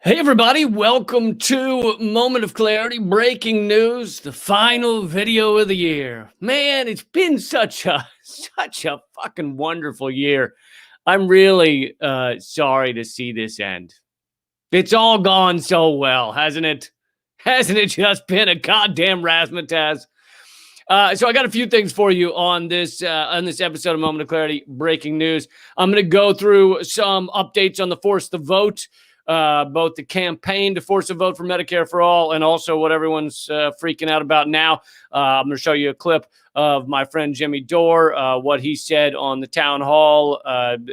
Hey everybody, welcome to Moment of Clarity, breaking news, the final video of the year. Man, it's been such a fucking wonderful year. I'm really sorry to see this end. It's all gone so well, hasn't it? Hasn't it just been a goddamn razzmatazz? So I got a few things for you on this episode of Moment of Clarity, breaking news. I'm going to go through some updates on the Force the Vote, both the campaign to force a vote for Medicare for All and also what everyone's freaking out about now. I'm going to show you a clip of my friend Jimmy Dore, what he said on the town hall,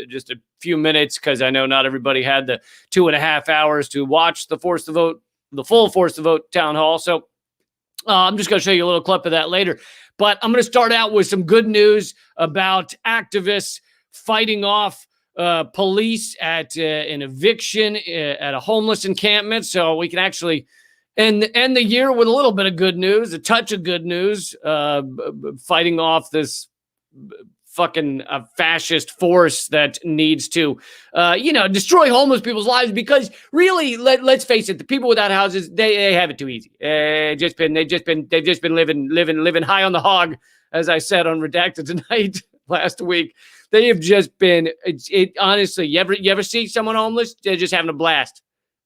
just a few minutes, because I know not everybody had the 2.5 hours to watch the Force the Vote, the full Force the Vote town hall. So I'm just going to show you a little clip of that later. But I'm going to start out with some good news about activists fighting off police at an eviction at a homeless encampment. So we can actually end the year with a little bit of good news, a touch of good news, fighting off this fucking fascist force that needs to, destroy homeless people's lives. Because really, let's face it, the people without houses, they have it too easy. They've just been living high on the hog, as I said on Redacted Tonight last week. They have just been. Honestly, you ever see someone homeless? They're just having a blast.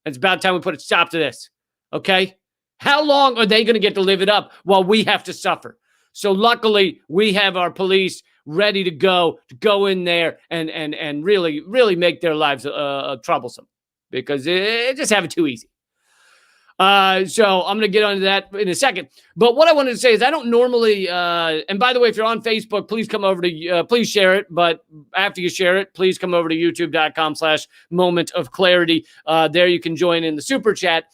It's about time we put a stop to this. Okay, how long are they going to get to live it up while we have to suffer? So luckily, we have our police ready to go in there and really make their lives troublesome, because they just have it too easy. So I'm going to get onto that in a second. But what I wanted to say is I don't normally, and by the way, if you're on Facebook, please come over to, please share it. But after you share it, please come over to youtube.com/Moment of Clarity. There you can join in the super chat.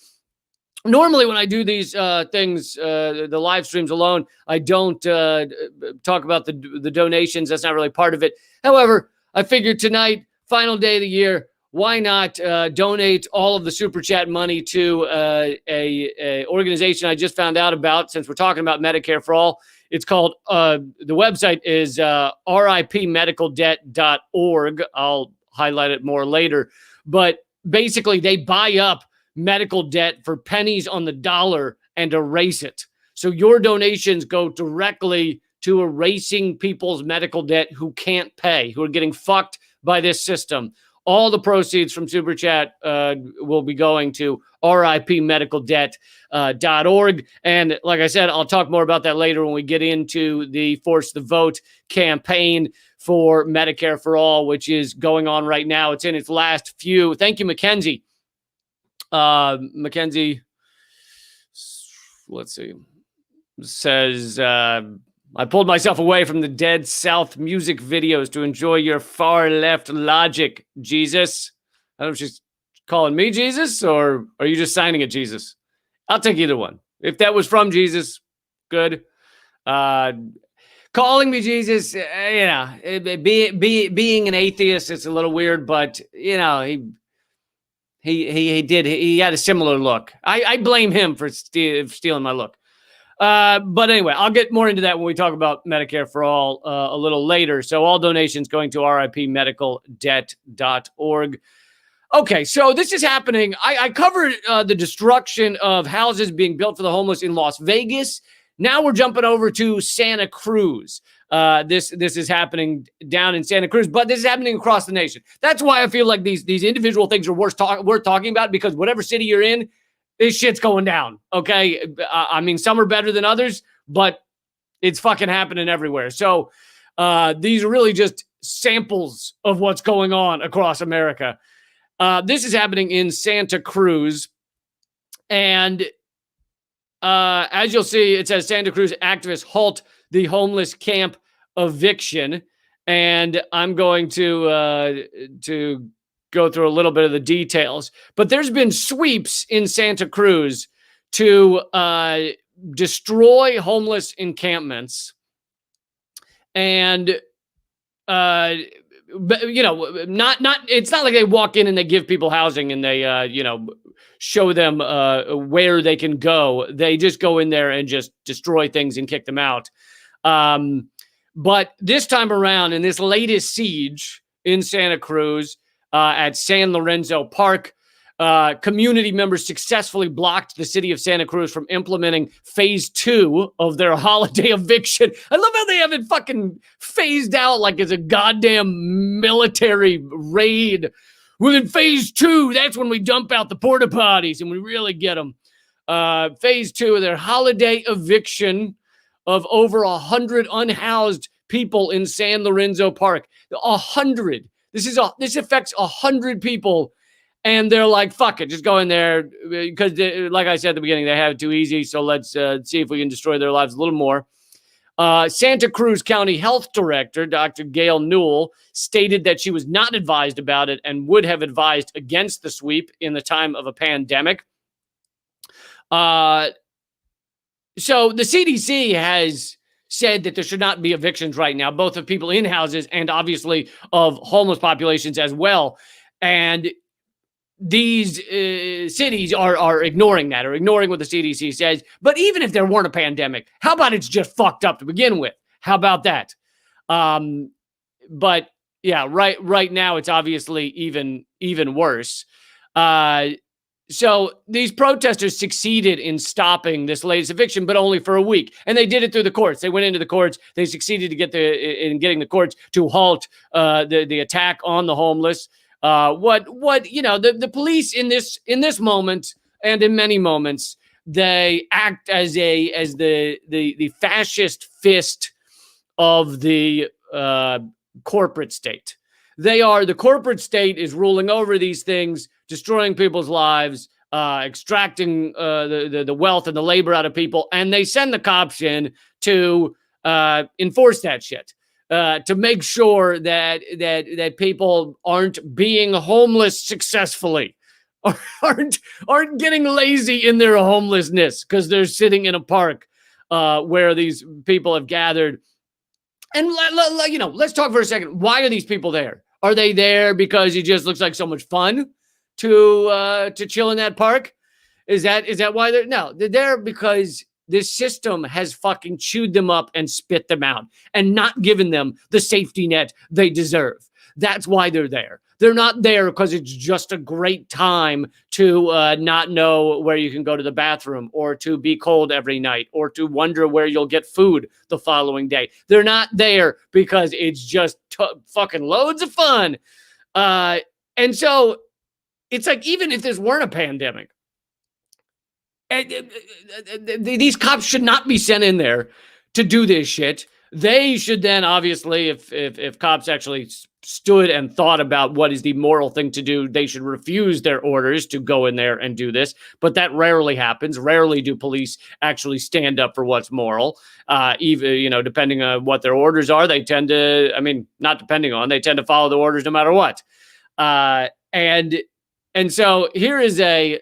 Normally, when I do these things, the live streams alone, I don't talk about the donations. That's not really part of it. However, I figured tonight, final day of the year, why not donate all of the super chat money to a organization I just found out about, since we're talking about Medicare for All. It's called, the website is ripmedicaldebt.org. I'll highlight it more later. But basically, they buy up medical debt for pennies on the dollar and erase it. So your donations go directly to erasing people's medical debt who can't pay, who are getting fucked by this system. All the proceeds from Super Chat will be going to ripmedicaldebt.org. And like I said, I'll talk more about that later when we get into the Force the Vote campaign for Medicare for All, which is going on right now. It's in its last few. Thank you, Mackenzie. Mackenzie, let's see, says, I pulled myself away from the Dead South music videos to enjoy your far left logic, Jesus. I don't know if she's calling me Jesus, or are you just signing it, Jesus? I'll take either one. If that was from Jesus, good. Calling me Jesus, being an atheist, it's a little weird, but he had a similar look. I blame him for stealing my look. But anyway, I'll get more into that when we talk about Medicare for All a little later. So all donations going to ripmedicaldebt.org. Okay, so this is happening. I covered the destruction of houses being built for the homeless in Las Vegas. Now we're jumping over to Santa Cruz. This is happening down in Santa Cruz, but this is happening across the nation. That's why I feel like these individual things are worth talking about, because whatever city you're in, this shit's going down. Okay, I mean, some are better than others, but it's fucking happening everywhere. So these are really just samples of what's going on across America. This is happening in Santa Cruz, and as you'll see, it says Santa Cruz activists halt the homeless camp eviction, and I'm going to go through a little bit of the details. But there's been sweeps in Santa Cruz to destroy homeless encampments, and not it's not like they walk in and they give people housing and they show them where they can go. They just go in there and just destroy things and kick them out. But this time around, in this latest siege in Santa Cruz, at San Lorenzo Park, Community members successfully blocked the city of Santa Cruz from implementing phase 2 of their holiday eviction. I love how they have it fucking phased out like it's a goddamn military raid. Well, in phase 2, that's when we dump out the porta potties and we really get them. Phase 2 of their holiday eviction of over 100 unhoused people in San Lorenzo Park. 100. This affects 100 people. And they're like, fuck it, just go in there. Because, like I said at the beginning, they have it too easy. So let's see if we can destroy their lives a little more. Santa Cruz County Health Director, Dr. Gail Newell, stated that she was not advised about it and would have advised against the sweep in the time of a pandemic. So the CDC has said that there should not be evictions right now, both of people in houses and obviously of homeless populations as well. And these cities are ignoring that, or ignoring what the CDC says. But even if there weren't a pandemic, how about it's just fucked up to begin with? How about that? But yeah, right now it's obviously even worse. So these protesters succeeded in stopping this latest eviction, but only for a week. And they did it through the courts. They went into the courts. They succeeded to in getting the courts to halt the attack on the homeless. The police in this moment and in many moments, they act as the fascist fist of the corporate state. The corporate state is ruling over these things, destroying people's lives, extracting the wealth and the labor out of people, and they send the cops in to enforce that shit. To make sure that people aren't being homeless successfully, aren't getting lazy in their homelessness because they're sitting in a park where these people have gathered. And let's talk for a second. Why are these people there? Are they there because it just looks like so much fun to chill in that park? Is that why they're? No, they're there because this system has fucking chewed them up and spit them out and not given them the safety net they deserve. That's why they're there. They're not there because it's just a great time to not know where you can go to the bathroom, or to be cold every night, or to wonder where you'll get food the following day. They're not there because it's just fucking loads of fun. And so it's like, even if this weren't a pandemic, these cops should not be sent in there to do this shit. They should then, obviously, if cops actually stood and thought about what is the moral thing to do, they should refuse their orders to go in there and do this. But that rarely happens. Rarely do police actually stand up for what's moral. Even, depending on what their orders are, they tend to, not depending on, they tend to follow the orders no matter what. And so here is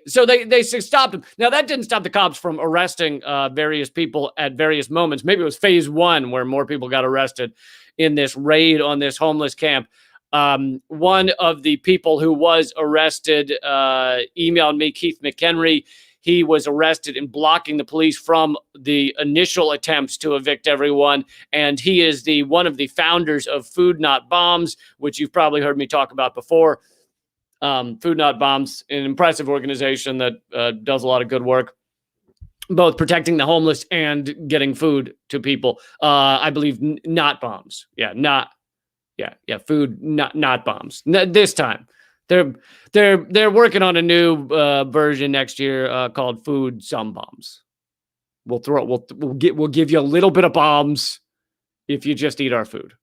so they stopped him. Now, that didn't stop the cops from arresting various people at various moments. Maybe it was phase 1 where more people got arrested in this raid on this homeless camp. One of the people who was arrested emailed me, Keith McHenry. He was arrested in blocking the police from the initial attempts to evict everyone. And he is one of the founders of Food Not Bombs, which you've probably heard me talk about before. Food Not Bombs, an impressive organization that does a lot of good work, both protecting the homeless and getting food to people. I believe not bombs. Food not bombs. This time, they're working on a new version next year called Food Some Bombs. We'll give you a little bit of bombs if you just eat our food.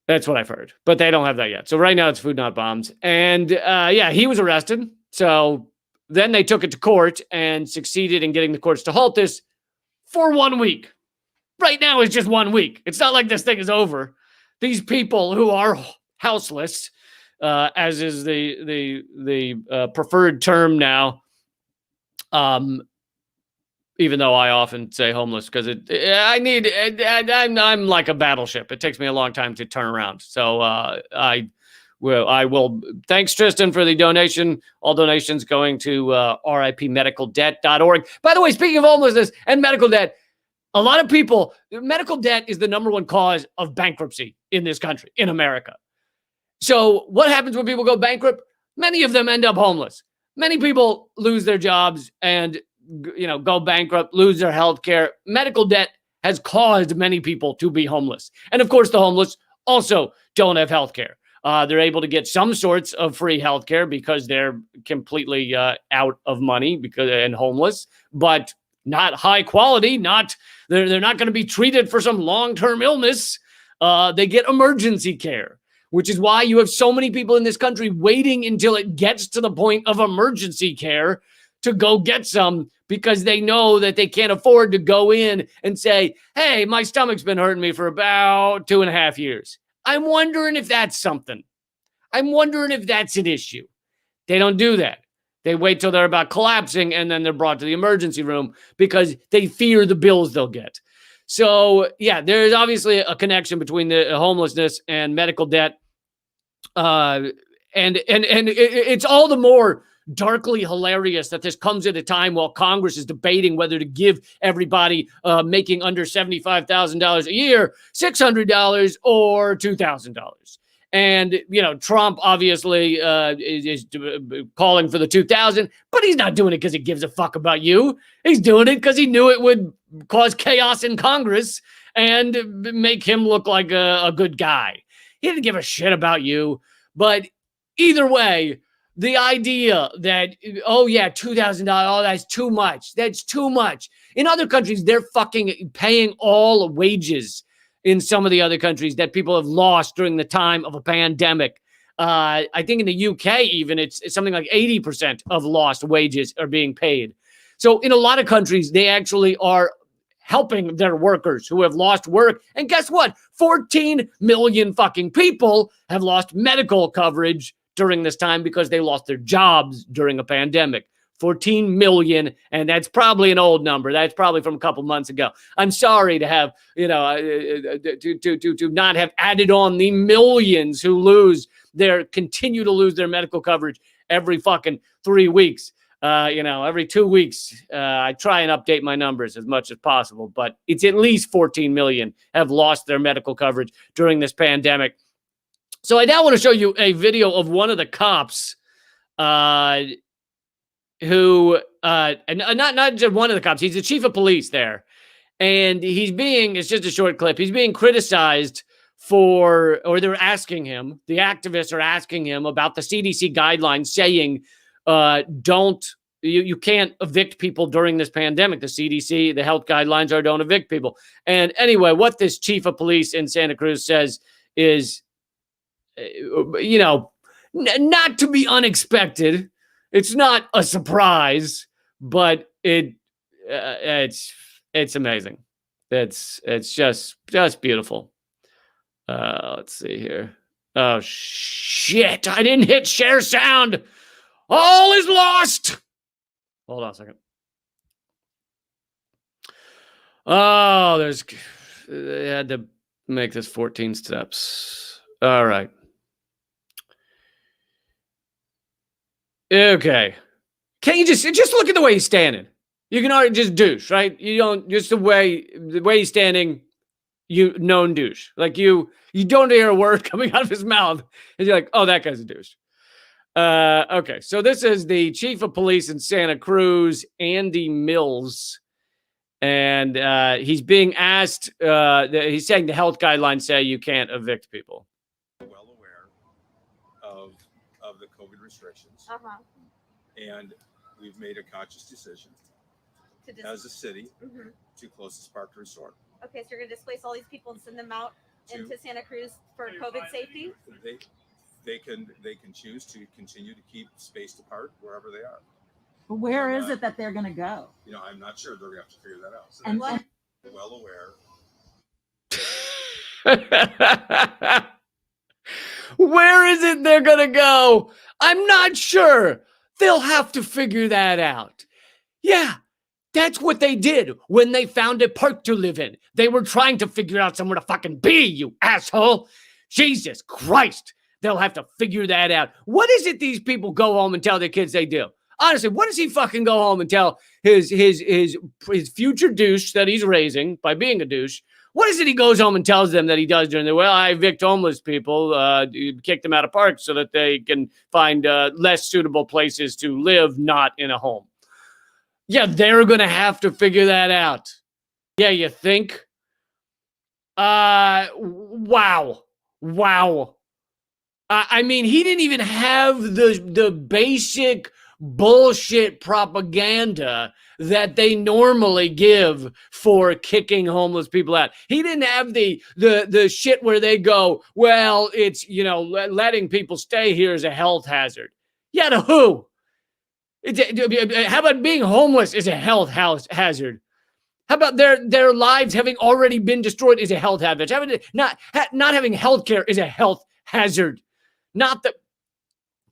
That's what I've heard, but they don't have that yet. So right now it's Food Not Bombs. And he was arrested. So then they took it to court and succeeded in getting the courts to halt this for 1 week. Right now it's just 1 week. It's not like this thing is over. These people who are houseless, as is the preferred term now, even though I often say homeless because I'm like a battleship. It takes me a long time to turn around. So I will. Thanks, Tristan, for the donation. All donations going to ripmedicaldebt.org. By the way, speaking of homelessness and medical debt, a lot of people, medical debt is the number one cause of bankruptcy in this country, in America. So what happens when people go bankrupt? many of them end up homeless. Many people lose their jobs and, go bankrupt, lose their health care. Medical debt has caused many people to be homeless. And of course, the homeless also don't have health care. They're able to get some sorts of free health care because they're completely out of money and homeless, but not high quality. They're not going to be treated for some long-term illness. They get emergency care, which is why you have so many people in this country waiting until it gets to the point of emergency care to go get some, because they know that they can't afford to go in and say, hey, my stomach's been hurting me for about 2.5 years. I'm wondering if that's something. I'm wondering if that's an issue. They don't do that. They wait till they're about collapsing, and then they're brought to the emergency room because they fear the bills they'll get. So, yeah, there's obviously a connection between the homelessness and medical debt. And it's all the more darkly hilarious that this comes at a time while Congress is debating whether to give everybody making under $75,000 a year $600 or $2,000. And, Trump obviously is calling for the 2,000, but he's not doing it because he gives a fuck about you. He's doing it because he knew it would cause chaos in Congress and make him look like a good guy. He didn't give a shit about you. But either way, the idea that, oh yeah, $2,000, oh, that's too much. That's too much. In other countries, they're fucking paying all wages in some of the other countries that people have lost during the time of a pandemic. I think in the UK even, it's something like 80% of lost wages are being paid. So in a lot of countries, they actually are helping their workers who have lost work. And guess what? 14 million fucking people have lost medical coverage during this time because they lost their jobs during a pandemic. 14 million, and that's probably an old number. That's probably from a couple months ago. I'm sorry to have, to not have added on the millions who continue to lose their medical coverage every fucking 3 weeks. Every 2 weeks, I try and update my numbers as much as possible, but it's at least 14 million have lost their medical coverage during this pandemic. So I now want to show you a video of one of the cops, who, and not just one of the cops, he's the chief of police there. And it's just a short clip. He's being criticized or they're asking him, the activists are asking him about the CDC guidelines saying, you can't evict people during this pandemic. The CDC, the health guidelines are don't evict people. And anyway, what this chief of police in Santa Cruz says is, not to be unexpected. It's not a surprise, but it's amazing. It's just beautiful. Let's see here. Oh shit! I didn't hit share sound. All is lost. Hold on a second. Oh, they had to make this 14 steps. All right. Okay. Can't you just look at the way he's standing? You can already just douche, right? You don't, just the way he's standing, known douche. Like you don't hear a word coming out of his mouth, and you're like, oh, that guy's a douche. Okay, so this is the chief of police in Santa Cruz, Andy Mills, and he's being asked. He's saying the health guidelines say you can't evict people. Well aware of the COVID restrictions, and we've made a conscious decision as a city to close this park to resort. Okay, so you're going to displace all these people and send them out into Santa Cruz for COVID safety? They can choose to continue to keep spaced apart wherever they are. But where is it that they're going to go? I'm not sure. They're going to have to figure that out. So and well aware. Where is it they're going to go? I'm not sure. They'll have to figure that out. Yeah, that's what they did when they found a park to live in. They were trying to figure out somewhere to fucking be, you asshole. Jesus Christ. They'll have to figure that out. What is it these people go home and tell their kids they do? Honestly, what does he fucking go home and tell his future douche that he's raising by being a douche? What is it he goes home and tells them that he does during the, well, I evict homeless people, kick them out of parks so that they can find less suitable places to live, not in a home. Yeah, they're going to have to figure that out. Yeah, you think? Wow. I mean, he didn't even have the basic bullshit propaganda that they normally give for kicking homeless people out. He didn't have the shit where they go, well, it's, you know, letting people stay here is a health hazard. Yeah, to who? How about being homeless is a health hazard? How about their lives having already been destroyed is a health hazard? Not having health care is a health hazard. Not the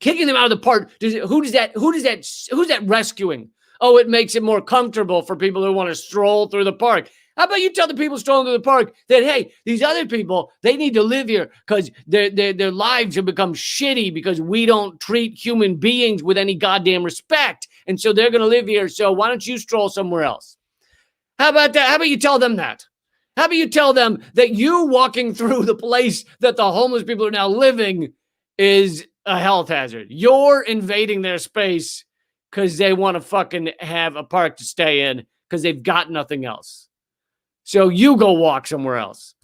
kicking them out of the park. Who's that rescuing? Oh, it makes it more comfortable for people who want to stroll through the park. How about you tell the people strolling through the park that, hey, these other people, they need to live here because their lives have become shitty because we don't treat human beings with any goddamn respect. And so they're going to live here. So why don't you stroll somewhere else? How about that? How about you tell them that? How about you tell them that you walking through the place that the homeless people are now living is a health hazard? You're invading their space because they want to fucking have a park to stay in because they've got nothing else. So you go walk somewhere else.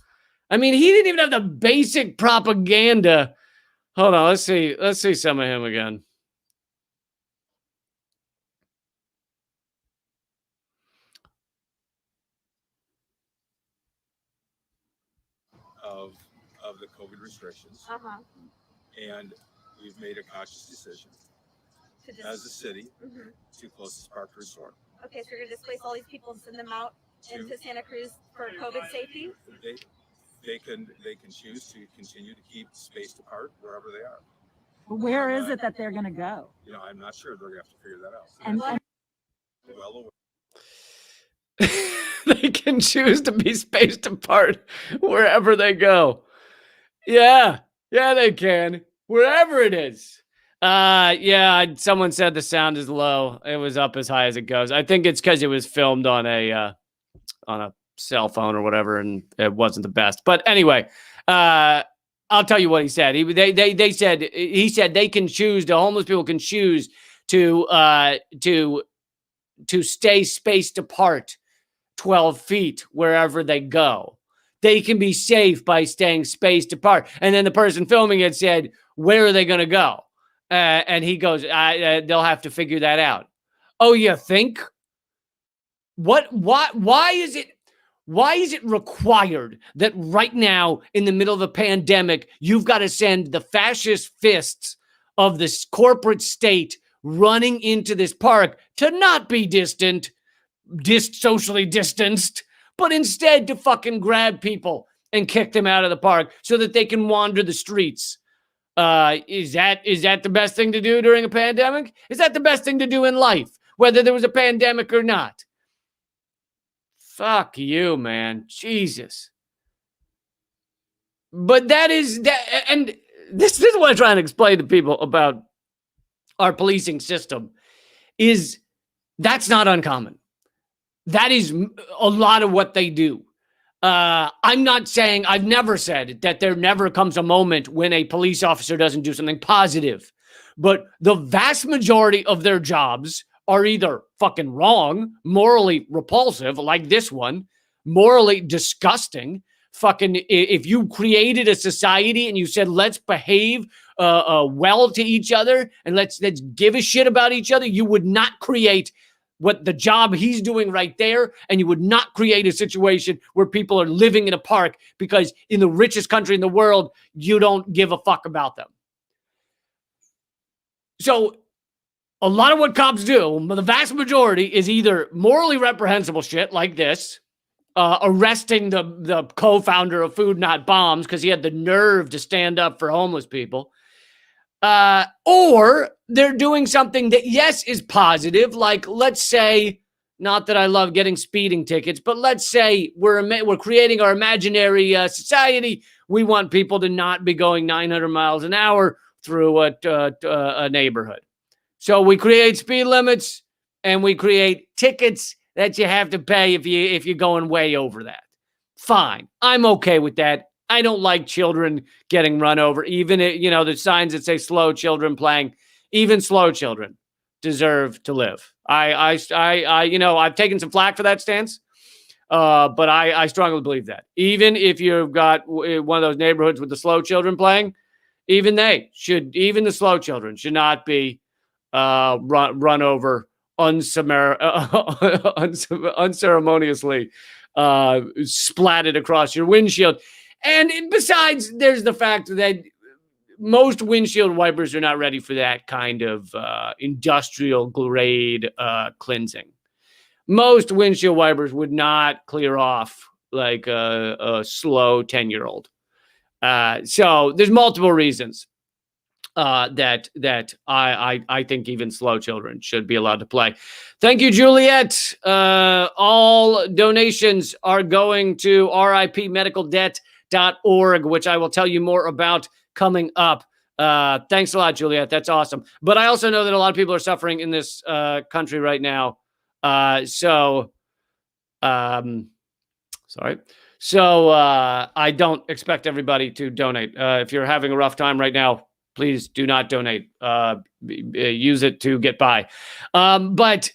I mean, he didn't even have the basic propaganda. Hold on, let's see some of him again. Of the COVID restrictions. And we've made a conscious decision as a city to close this park resort. Okay, so you're going to displace all these people and send them out into Santa Cruz for COVID safety? They can choose to continue to keep spaced apart wherever they are. But where is it that they're going to go? You know, I'm not sure. They're going to have to figure that out. And Well aware. They can choose to be spaced apart wherever they go. Yeah, they can. Wherever it is. Yeah, someone said the sound is low. It was up as high as it goes. I think it's because it was filmed on a cell phone or whatever, and it wasn't the best. But anyway, I'll tell you what he said. He said they can choose. The homeless people can choose to stay spaced apart 12 feet wherever they go. They can be safe by staying spaced apart. And then the person filming it said, where are they going to go? And he goes, they'll have to figure that out. Oh, you think? Why is it required that right now in the middle of a pandemic, you've got to send the fascist fists of this corporate state running into this park to not be socially distanced, but instead to fucking grab people and kick them out of the park so that they can wander the streets? Is that the best thing to do during a pandemic? Is that the best thing to do in life, whether there was a pandemic or not? Fuck you, man. Jesus. But that is that, and this is what I'm trying to explain to people about our policing system, is that's not uncommon. That is a lot of what they do. I'm not saying, I've never said that there never comes a moment when a police officer doesn't do something positive, but the vast majority of their jobs are either fucking wrong, morally repulsive, like this one, morally disgusting. Fucking, if you created a society and you said, let's behave well to each other and let's give a shit about each other, you would not create what the job he's doing right there, and you would not create a situation where people are living in a park because in the richest country in the world, you don't give a fuck about them. So a lot of what cops do, the vast majority, is either morally reprehensible shit like this, arresting the co-founder of Food Not Bombs because he had the nerve to stand up for homeless people, or they're doing something that, yes, is positive. Like, let's say, not that I love getting speeding tickets, but let's say we're creating our imaginary society. We want people to not be going 900 miles an hour through a neighborhood. So we create speed limits and we create tickets that you have to pay if you're going way over that. fine. I'm okay with that. I don't like children getting run over. Even, the signs that say slow children playing, even slow children deserve to live. I've taken some flack for that stance. But I strongly believe that. Even if you've got one of those neighborhoods with the slow children playing, even the slow children should not be run over unceremoniously, splatted across your windshield. And besides, there's the fact that most windshield wipers are not ready for that kind of industrial grade cleansing. Most windshield wipers would not clear off like a slow 10-year-old. So there's multiple reasons that I think even slow children should be allowed to play. Thank you, Juliet. All donations are going to ripmedicaldebt.org, which I will tell you more about coming up. Thanks a lot, Juliet. That's awesome. But I also know that a lot of people are suffering in this country right now. So I don't expect everybody to donate. If you're having a rough time right now, please do not donate. Use it to get by. But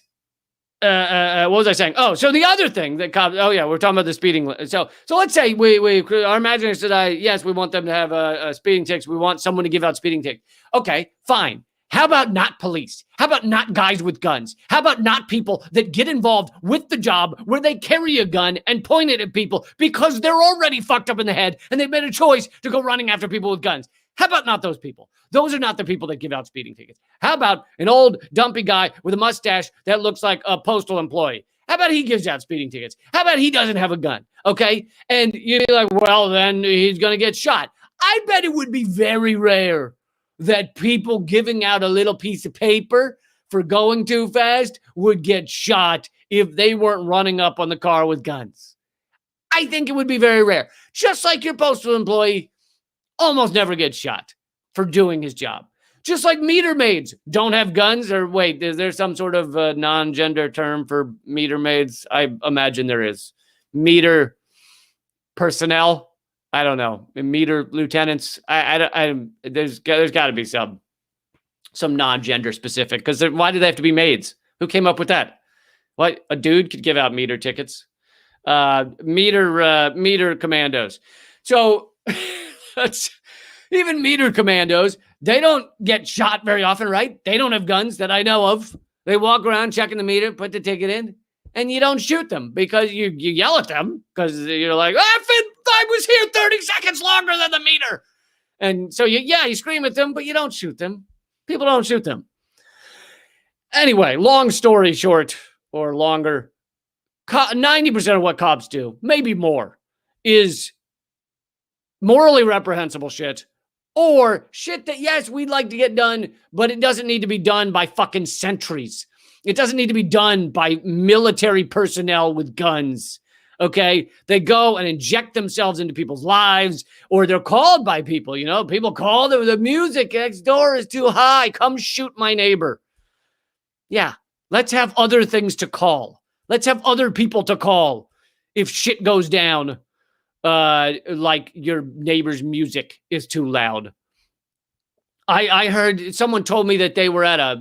what was I saying? Oh, so the other thing that cops. Oh yeah, we're talking about the speeding. So let's say our imaginary said, yes, we want them to have a speeding tickets. We want someone to give out speeding tickets. Okay, fine. How about not police? How about not guys with guns? How about not people that get involved with the job where they carry a gun and point it at people because they're already fucked up in the head and they've made a choice to go running after people with guns? How about not those people? Those are not the people that give out speeding tickets. How about an old dumpy guy with a mustache that looks like a postal employee? How about he gives out speeding tickets? How about he doesn't have a gun? Okay? And you're like, well, then he's going to get shot. I bet it would be very rare that people giving out a little piece of paper for going too fast would get shot if they weren't running up on the car with guns. I think it would be very rare. Just like your postal employee almost never gets shot for doing his job. Just like meter maids don't have guns. Or wait, is there some sort of non-gender term for meter maids? I imagine there is. Meter personnel. I don't know. Meter lieutenants. There's got to be some non-gender specific. Because why do they have to be maids? Who came up with that? What, a dude could give out meter tickets? Meter commandos. So that's even meter commandos. They don't get shot very often, right? They don't have guns that I know of. They walk around checking the meter, put the ticket in, and you don't shoot them because you yell at them because you're like, I was here 30 seconds longer than the meter. And so you scream at them, but you don't shoot them. People don't shoot them. Anyway, long story short or longer, 90% of what cops do, maybe more, is morally reprehensible shit or shit that, yes, we'd like to get done, but it doesn't need to be done by fucking sentries. It doesn't need to be done by military personnel with guns. Okay, they go and inject themselves into people's lives, or they're called by people. People call the music next door is too high. Come shoot my neighbor. Yeah, let's have other things to call. Let's have other people to call if shit goes down, like your neighbor's music is too loud. I heard someone told me that they were at I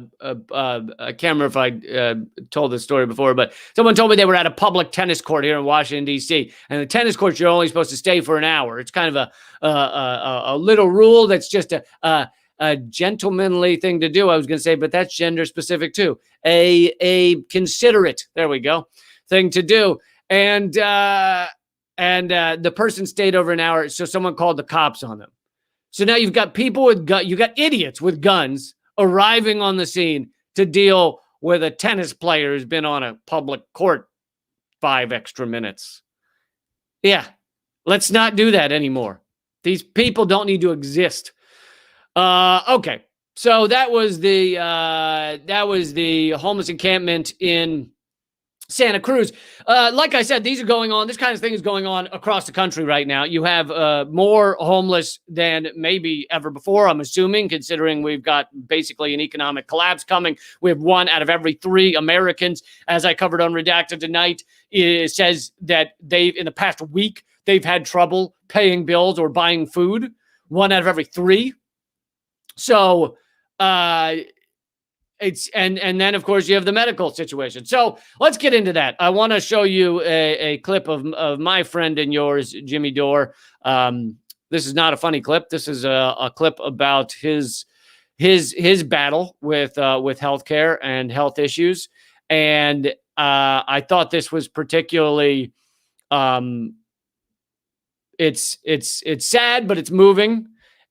can't remember if I told this story before, but someone told me they were at a public tennis court here in Washington, D.C. And the tennis courts, you're only supposed to stay for an hour. It's kind of a little rule that's just a gentlemanly thing to do, I was going to say, but that's gender specific too. A considerate, there we go, thing to do. And the person stayed over an hour, so someone called the cops on them. So now you've got people with you got idiots with guns arriving on the scene to deal with a tennis player who's been on a public court 5 extra minutes. Yeah, let's not do that anymore. These people don't need to exist. Okay, so that was the homeless encampment in Santa Cruz. Like I said, these are going on. This kind of thing is going on across the country right now. You have more homeless than maybe ever before, I'm assuming, considering we've got basically an economic collapse coming. We have 1 out of every 3 Americans, as I covered on Redacted tonight, says that in the past week, they've had trouble paying bills or buying food. 1 out of every 3. So it's and then of course you have the medical situation. So let's get into that. I want to show you a clip of my friend and yours, Jimmy Dore. This is not a funny clip. This is a clip about his battle with healthcare and health issues. And I thought this was particularly it's sad, but it's moving.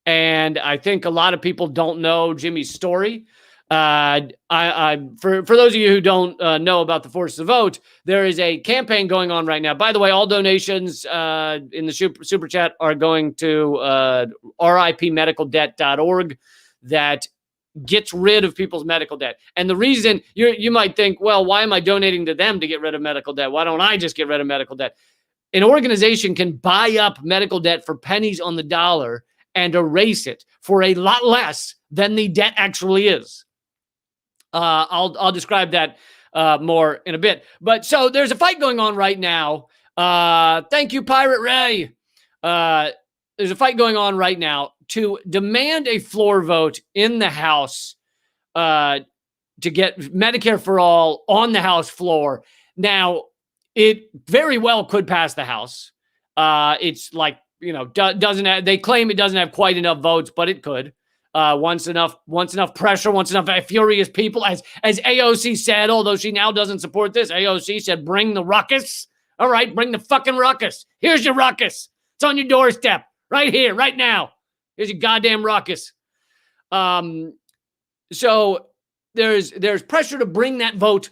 And I think a lot of people don't know Jimmy's story. For those of you who don't know about the Force to Vote, there is a campaign going on right now. By the way, all donations in the super chat are going to ripmedicaldebt.org that gets rid of people's medical debt. And the reason you might think, well, why am I donating to them to get rid of medical debt? Why don't I just get rid of medical debt? An organization can buy up medical debt for pennies on the dollar and erase it for a lot less than the debt actually is. I'll describe that more in a bit. But so there's a fight going on right now. Thank you, Pirate Ray. There's a fight going on right now to demand a floor vote in the House to get Medicare for all on the House floor. Now, it very well could pass the House. It's like, doesn't have, they claim it doesn't have quite enough votes, but it could. Once enough pressure, once enough furious people, as AOC said, although she now doesn't support this, AOC said, bring the ruckus. All right, bring the fucking ruckus. Here's your ruckus. It's on your doorstep right here, right now. Here's your goddamn ruckus. So there's pressure to bring that vote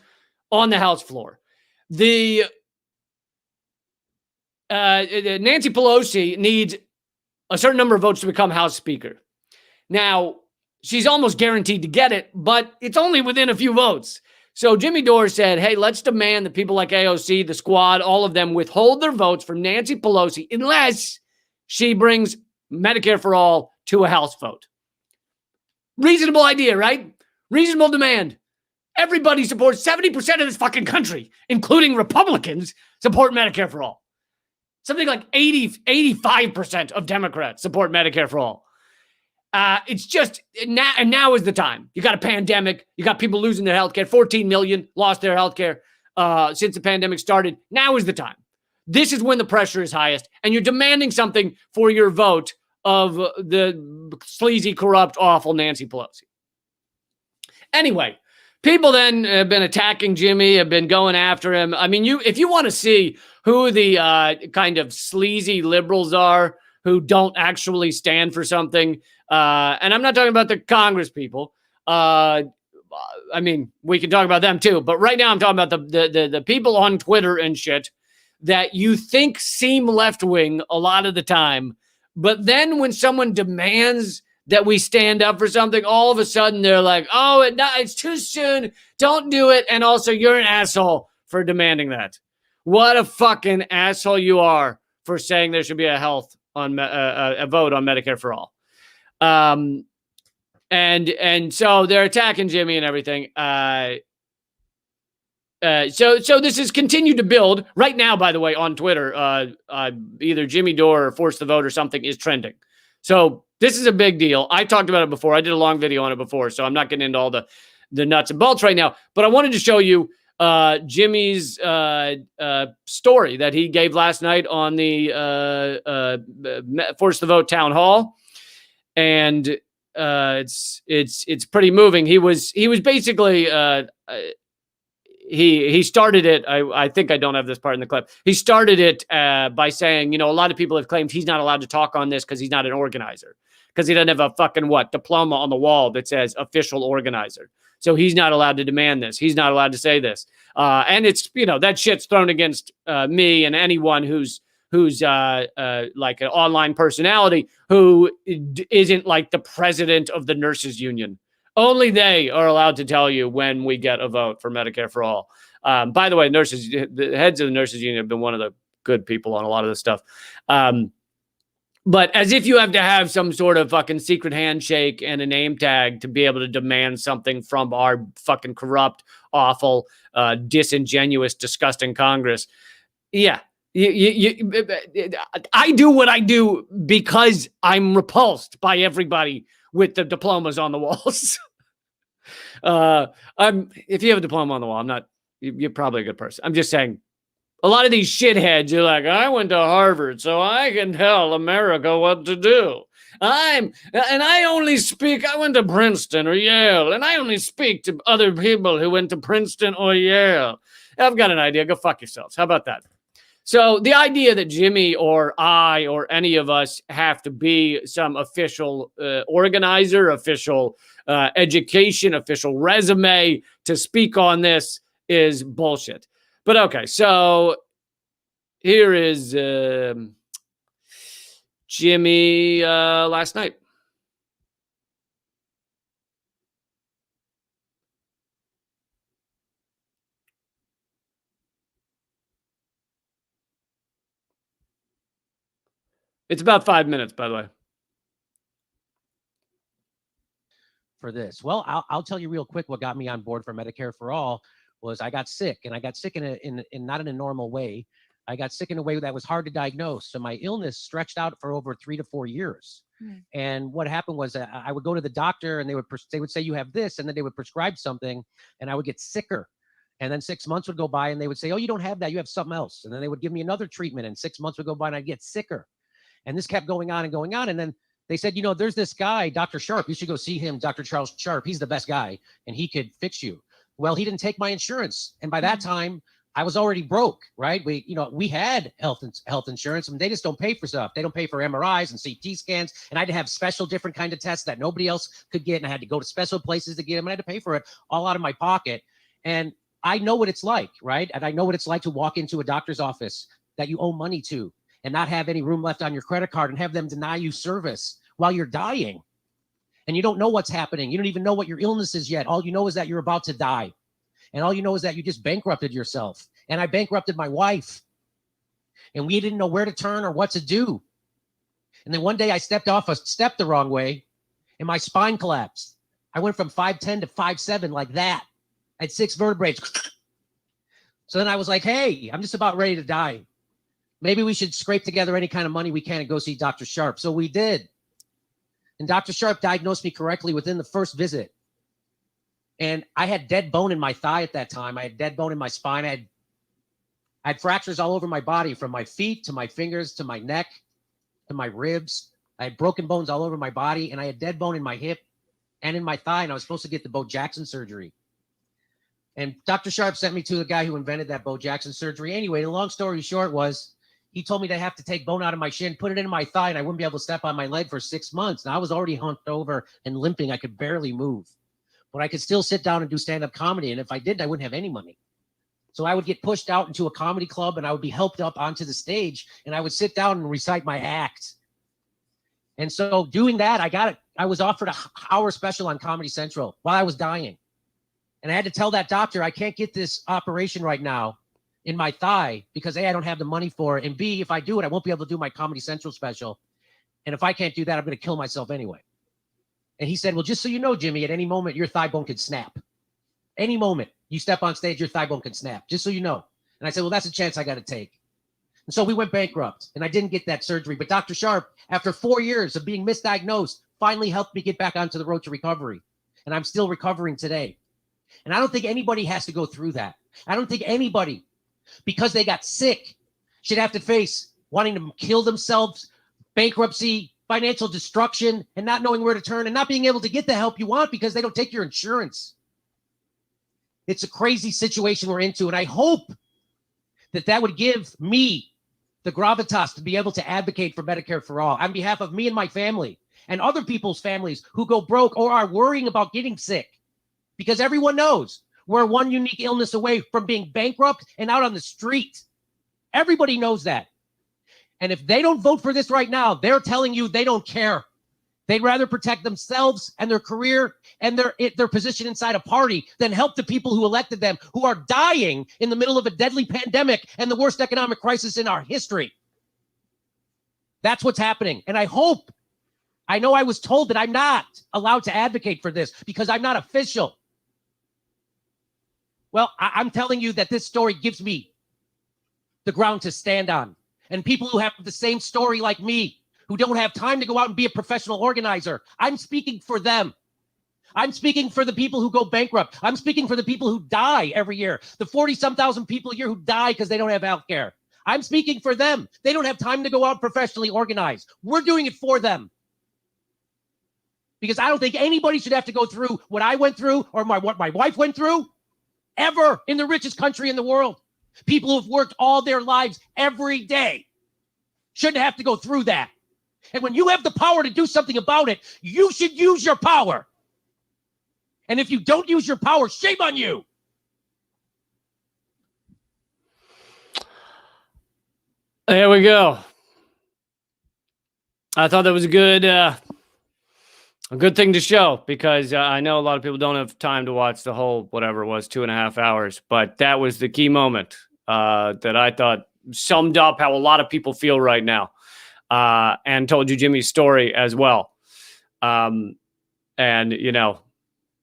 on the House floor. The Nancy Pelosi needs a certain number of votes to become House Speaker. Now, she's almost guaranteed to get it, but it's only within a few votes. So Jimmy Dore said, hey, let's demand that people like AOC, the squad, all of them withhold their votes from Nancy Pelosi unless she brings Medicare for all to a House vote. Reasonable idea, right? Reasonable demand. Everybody supports 70% of this fucking country, including Republicans, support Medicare for all. Something like 85% of Democrats support Medicare for all. It's just now is the time. You got a pandemic. You got people losing their health care. 14 million lost their health care since the pandemic started. Now is the time. This is when the pressure is highest, and you're demanding something for your vote of the sleazy, corrupt, awful Nancy Pelosi. Anyway, people then have been attacking Jimmy, have been going after him. I mean, if you want to see who the kind of sleazy liberals are who don't actually stand for something, and I'm not talking about the Congress people. I mean, we can talk about them too, but right now I'm talking about the people on Twitter and shit that you think seem left-wing a lot of the time, but then when someone demands that we stand up for something, all of a sudden they're like, oh, it's too soon, don't do it, and also you're an asshole for demanding that. What a fucking asshole you are for saying there should be a vote on Medicare for all. And so they're attacking Jimmy and everything. So this has continued to build. Right now, by the way, on Twitter, either Jimmy Dore or Force the Vote or something is trending. So this is a big deal. I talked about it before. I did a long video on it before, so I'm not getting into all the nuts and bolts right now. But I wanted to show you Jimmy's story that he gave last night on the Force the Vote town hall, and it's pretty moving. He was basically he started it. I think I don't have this part in the clip. He started it by saying, a lot of people have claimed he's not allowed to talk on this because he's not an organizer, because he doesn't have a fucking diploma on the wall that says official organizer. So he's not allowed to demand this. He's not allowed to say this. And it's, that shit's thrown against me and anyone who's like an online personality who isn't like the president of the nurses union. Only they are allowed to tell you when we get a vote for Medicare for all. By the way, the heads of the nurses union have been one of the good people on a lot of this stuff. But as if you have to have some sort of fucking secret handshake and a name tag to be able to demand something from our fucking corrupt, awful, disingenuous, disgusting Congress. Yeah, I do what I do because I'm repulsed by everybody with the diplomas on the walls. If you have a diploma on the wall, I'm not, you're probably a good person. I'm just saying, a lot of these shitheads are like, I went to Harvard, so I can tell America what to do. I went to Princeton or Yale, and I only speak to other people who went to Princeton or Yale. I've got an idea. Go fuck yourselves. How about that? So the idea that Jimmy or I or any of us have to be some official organizer, official education, official resume to speak on this is bullshit. But okay, so here is Jimmy last night. It's about 5 minutes, by the way. For this. Well, I'll tell you real quick what got me on board for Medicare for All was I got sick, and I got sick in not in a normal way. I got sick in a way that was hard to diagnose. So my illness stretched out for over 3 to 4 years. And what happened was I would go to the doctor, and they would say you have this, and then they would prescribe something, and I would get sicker. And then 6 months would go by, and they would say, oh, you don't have that, you have something else. And then they would give me another treatment, and 6 months would go by, and I'd get sicker. And this kept going on and going on. And then they said, you know, there's this guy, Dr. Sharp. You should go see him, Dr. Charles Sharp. He's the best guy, and he could fix you. Well, he didn't take my insurance. And by that time, I was already broke, right? We had health insurance, and they just don't pay for stuff. They don't pay for MRIs and CT scans. And I had to have special different kind of tests that nobody else could get. And I had to go to special places to get them. And I had to pay for it all out of my pocket. And I know what it's like, right? And I know what it's like to walk into a doctor's office that you owe money to and not have any room left on your credit card and have them deny you service while you're dying. And you don't know what's happening. You don't even know what your illness is yet. All you know is that you're about to die. And all you know is that you just bankrupted yourself. And I bankrupted my wife. And we didn't know where to turn or what to do. And then one day I stepped off a step the wrong way and my spine collapsed. I went from 5'10" to 5'7" like that. I had 6 vertebrae. So then I was like, hey, I'm just about ready to die. Maybe we should scrape together any kind of money we can and go see Dr. Sharp. So we did. And Dr. Sharp diagnosed me correctly within the first visit. And I had dead bone in my thigh at that time. I had dead bone in my spine. I had fractures all over my body, from my feet to my fingers to my neck to my ribs. I had broken bones all over my body, and I had dead bone in my hip and in my thigh, and I was supposed to get the Bo Jackson surgery. And Dr. Sharp sent me to the guy who invented that Bo Jackson surgery. Anyway, the long story short was, he told me to have to take bone out of my shin, put it in my thigh, and I wouldn't be able to step on my leg for 6 months. And I was already hunched over and limping. I could barely move. But I could still sit down and do stand-up comedy. And if I didn't, I wouldn't have any money. So I would get pushed out into a comedy club, and I would be helped up onto the stage, and I would sit down and recite my act. And so doing that, I was offered an hour special on Comedy Central while I was dying. And I had to tell that doctor, I can't get this operation right now in my thigh because A, I don't have the money for it. And B, if I do it, I won't be able to do my Comedy Central special. And if I can't do that, I'm going to kill myself anyway. And he said, well, just so you know, Jimmy, at any moment, your thigh bone could snap. Any moment you step on stage, your thigh bone can snap, just so you know. And I said, well, that's a chance I got to take. And so we went bankrupt, and I didn't get that surgery. But Dr. Sharp, after 4 years of being misdiagnosed, finally helped me get back onto the road to recovery. And I'm still recovering today. And I don't think anybody has to go through that. I don't think anybody, because they got sick, should have to face wanting to kill themselves, bankruptcy, financial destruction, and not knowing where to turn, and not being able to get the help you want because they don't take your insurance. It's a crazy situation we're into, and I hope that that would give me the gravitas to be able to advocate for Medicare for All on behalf of me and my family and other people's families who go broke or are worrying about getting sick, because everyone knows we're one unique illness away from being bankrupt and out on the street. Everybody knows that. And if they don't vote for this right now, they're telling you they don't care. They'd rather protect themselves and their career and their position inside a party than help the people who elected them, who are dying in the middle of a deadly pandemic and the worst economic crisis in our history. That's what's happening. And I know I was told that I'm not allowed to advocate for this because I'm not official. Well, I'm telling you that this story gives me the ground to stand on. And people who have the same story like me, who don't have time to go out and be a professional organizer. I'm speaking for them. I'm speaking for the people who go bankrupt. I'm speaking for the people wwho die every year. The 40-some thousand people a year who die because they don't have health care. I'm speaking for them. They don't have time to go out professionally organize. We're doing it for them. Because I don't think anybody should have to go through what I went through or what my wife went through ever in the richest country in the world. People who have worked all their lives every day shouldn't have to go through that. And when you have the power to do something about it, you should use your power. And if you don't use your power, shame on you. There we go. I thought that was a good thing to show, because I know a lot of people don't have time to watch the whole, whatever it was, 2.5 hours. But that was the key moment that I thought summed up how a lot of people feel right now, and told you Jimmy's story as well. And, you know,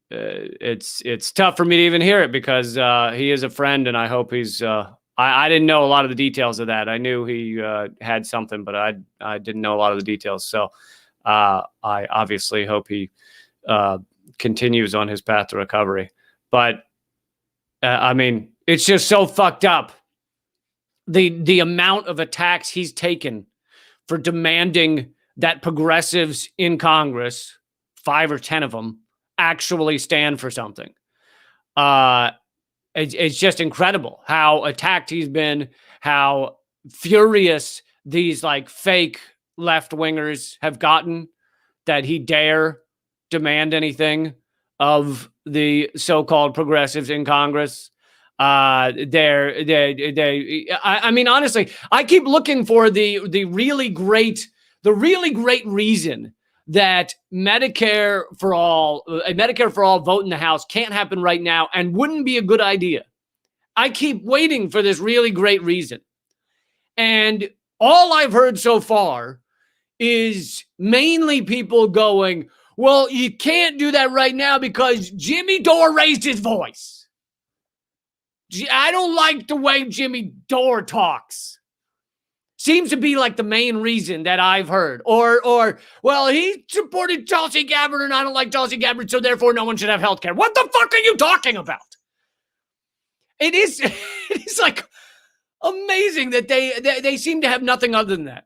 it's tough for me to even hear it, because he is a friend, and I hope he's I didn't know a lot of the details of that. I knew he had something, but I didn't know a lot of the details. So I obviously hope he continues on his path to recovery. But I mean, it's just so fucked up. The amount of attacks he's taken for demanding that progressives in Congress, 5 or 10 of them, actually stand for something. It's just incredible how attacked he's been, how furious these like fake left-wingers have gotten that he dare demand anything of the so-called progressives in Congress. I mean, honestly, I keep looking for the really great reason that Medicare for all vote in the House can't happen right now and wouldn't be a good idea. I keep waiting for this really great reason. And all I've heard so far is mainly people going, well, you can't do that right now because Jimmy Dore raised his voice. I don't like the way Jimmy Dore talks. Seems to be like the main reason that I've heard. Or well, he supported Tulsi Gabbard and I don't like Tulsi Gabbard, so therefore no one should have health care. What the fuck are you talking about? It is like amazing that they seem to have nothing other than that.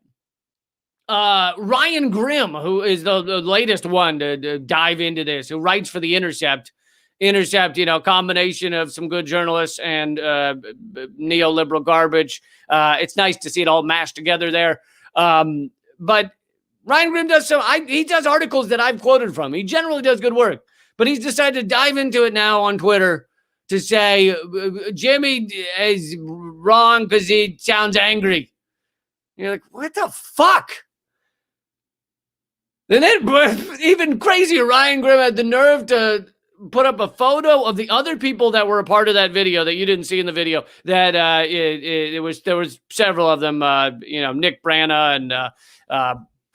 Ryan Grimm, who is the latest one to dive into this, who writes for The Intercept, you know, combination of some good journalists and neoliberal garbage. It's nice to see it all mashed together there. But Ryan Grimm does he does articles that I've quoted from. He generally does good work, but he's decided to dive into it now on Twitter to say Jimmy is wrong because he sounds angry. You're like, what the fuck? And then even crazier, Ryan Grimm had the nerve to put up a photo of the other people that were a part of that video that you didn't see in the video. That there was several of them. You know, Nick Brana and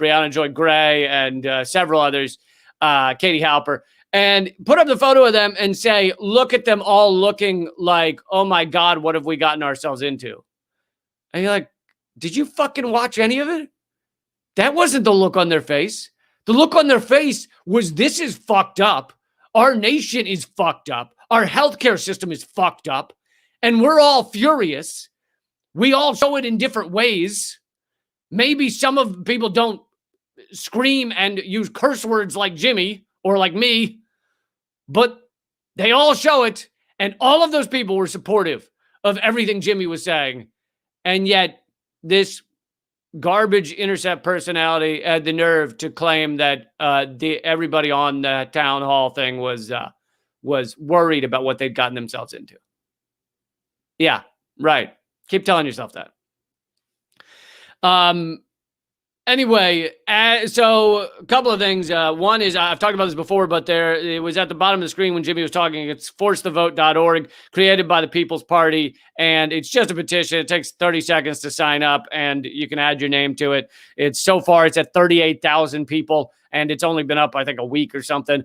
Brianna Joy Gray and several others. Katie Halper, and put up the photo of them and say, look at them all looking like, oh my God, what have we gotten ourselves into? And you're like, did you fucking watch any of it? That wasn't the look on their face. The look on their face was, this is fucked up. Our nation is fucked up. Our healthcare system is fucked up. And we're all furious. We all show it in different ways. Maybe some of people don't scream and use curse words like Jimmy or like me, but they all show it. And all of those people were supportive of everything Jimmy was saying. And yet this garbage Intercept personality had the nerve to claim that everybody on the town hall thing was worried about what they'd gotten themselves into. Yeah, right. Keep telling yourself that. Anyway, so a couple of things. One is, I've talked about this before, but it was at the bottom of the screen when Jimmy was talking. It's forcethevote.org, created by the People's Party, and it's just a petition. It takes 30 seconds to sign up, and you can add your name to it. It's at 38,000 people, and it's only been up, I think, a week or something.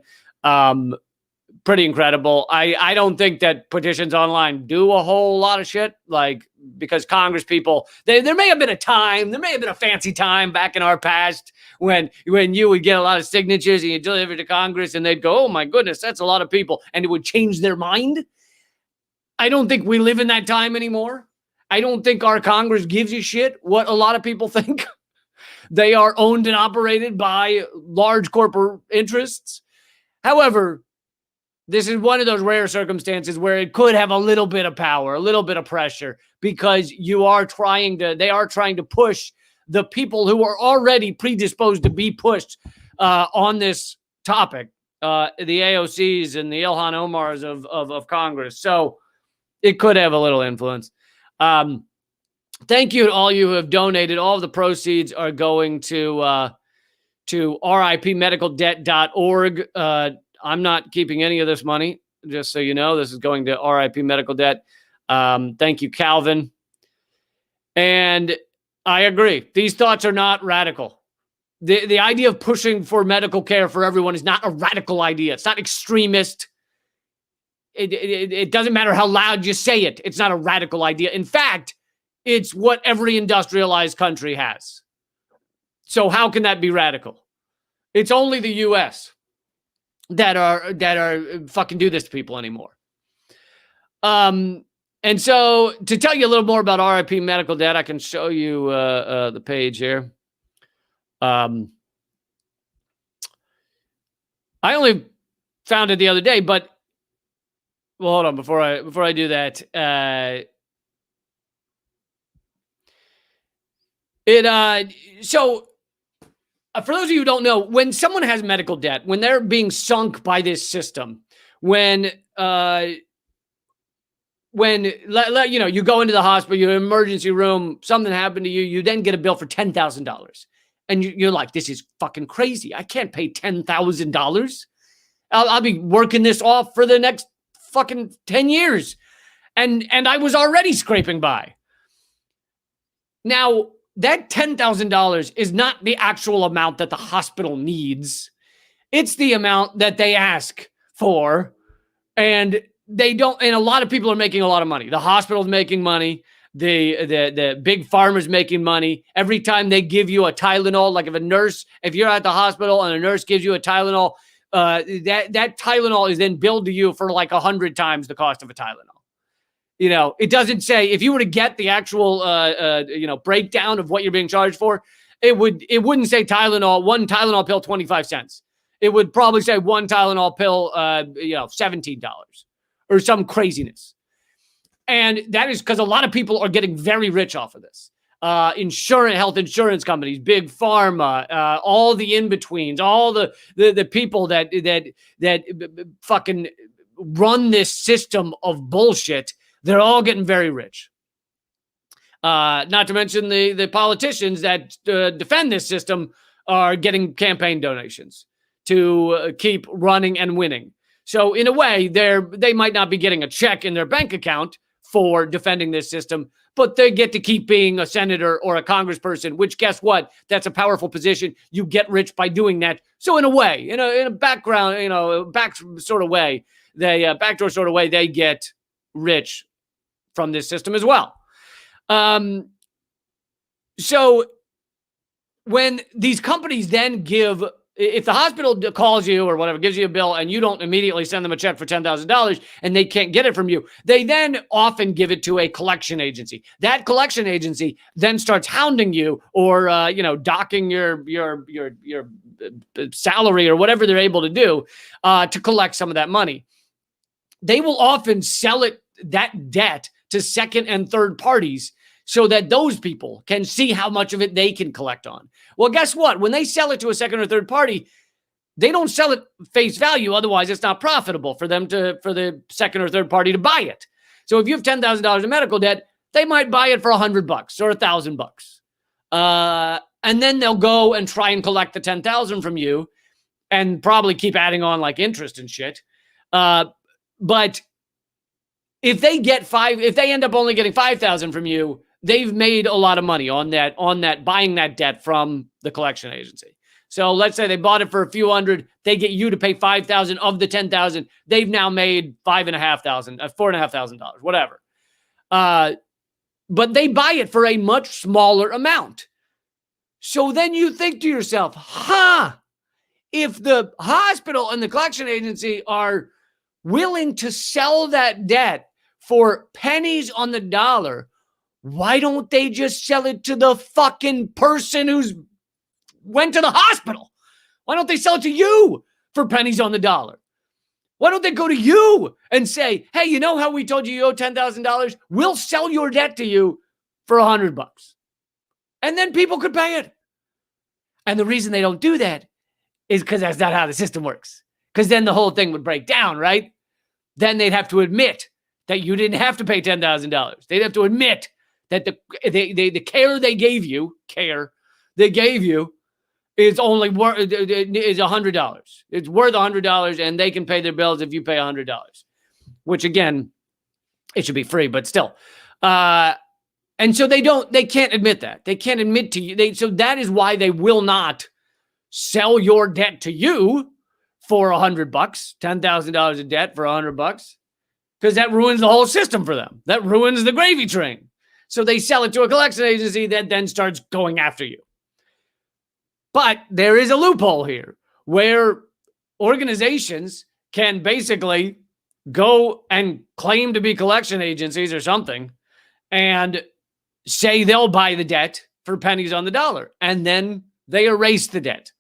Pretty incredible. I don't think that petitions online do a whole lot of shit. Like, because Congress people, there may have been a fancy time back in our past when you would get a lot of signatures and you deliver to Congress and they'd go, oh my goodness, that's a lot of people. And it would change their mind. I don't think we live in that time anymore. I don't think our Congress gives a shit what a lot of people think. They are owned and operated by large corporate interests. However, this is one of those rare circumstances where it could have a little bit of power, a little bit of pressure, because they are trying to push the people who are already predisposed to be pushed on this topic, the AOCs and the Ilhan Omars of Congress. So it could have a little influence. Thank you to all you who have donated. All of the proceeds are going to ripmedicaldebt.org. I'm not keeping any of this money, just so you know. This is going to RIP Medical Debt. Thank you, Calvin. And I agree. These thoughts are not radical. The idea of pushing for medical care for everyone is not a radical idea. It's not extremist. It doesn't matter how loud you say it. It's not a radical idea. In fact, it's what every industrialized country has. So how can that be radical? It's only the U.S. that are fucking do this to people anymore. And so to tell you a little more about RIP Medical Debt, I can show you the page here. I only found it the other day, but well, hold on before I do that. So for those of you who don't know, when someone has medical debt, when they're being sunk by this system, when you go into the hospital, you're in an emergency room, something happened to you, you then get a bill for $10,000. And you're like, this is fucking crazy. I can't pay $10,000. I'll be working this off for the next fucking 10 years. And I was already scraping by. Now, that $10,000 is not the actual amount that the hospital needs. It's the amount that they ask for. And they don't, and a lot of people are making a lot of money. The hospital's making money. The big pharma's making money. Every time they give you a Tylenol, like if you're at the hospital and a nurse gives you a Tylenol, that Tylenol is then billed to you for like 100 times the cost of a Tylenol. You know, it doesn't say, if you were to get the actual, breakdown of what you're being charged for, it wouldn't say Tylenol, one Tylenol pill, 25 cents. It would probably say one Tylenol pill, $17 or some craziness. And that is because a lot of people are getting very rich off of this. Health insurance companies, big pharma, all the in-betweens, all the people that fucking run this system of bullshit. They're all getting very rich. Not to mention the politicians that defend this system are getting campaign donations to keep running and winning. So in a way, they might not be getting a check in their bank account for defending this system, but they get to keep being a senator or a congressperson, which, guess what? That's a powerful position. You get rich by doing that. So in a way, in a background, backdoor sort of way, they get rich from this system as well. So when these companies then if the hospital calls you or whatever, gives you a bill and you don't immediately send them a check for $10,000 and they can't get it from you, they then often give it to a collection agency. That collection agency then starts hounding you or, docking your salary or whatever they're able to do to collect some of that money. They will often sell that debt to second and third parties so that those people can see how much of it they can collect on. Well, guess what? When they sell it to a second or third party, they don't sell it face value. Otherwise, it's not profitable for the second or third party to buy it. So if you have $10,000 in medical debt, they might buy it for $100 or $1,000. And then they'll go and try and collect the $10,000 from you and probably keep adding on like interest and shit. But if they end up only getting $5,000 from you, they've made a lot of money on that buying that debt from the collection agency. So let's say they bought it for a few hundred, they get you to pay $5,000 of the $10,000. They've now made $5,500, $4,500, whatever. but they buy it for a much smaller amount. So then you think to yourself, if the hospital and the collection agency are willing to sell that debt for pennies on the dollar, why don't they just sell it to the fucking person who's went to the hospital? Why don't they sell it to you for pennies on the dollar? Why don't they go to you and say, hey, you know how we told you owe $10,000? We'll sell your debt to you for $100. And then people could pay it. And the reason they don't do that is because that's not how the system works. Because then the whole thing would break down, right? Then they'd have to admit that you didn't have to pay $10,000. They'd have to admit that the care they gave you, is only worth is $100. It's worth $100, and they can pay their bills if you pay $100. Which again, it should be free, but still. And so they can't admit that. They can't admit to you. So that is why they will not sell your debt to you for $100, $10,000 of debt for $100, because that ruins the whole system for them. That ruins the gravy train. So they sell it to a collection agency that then starts going after you. But there is a loophole here where organizations can basically go and claim to be collection agencies or something and say they'll buy the debt for pennies on the dollar, and then they erase the debt.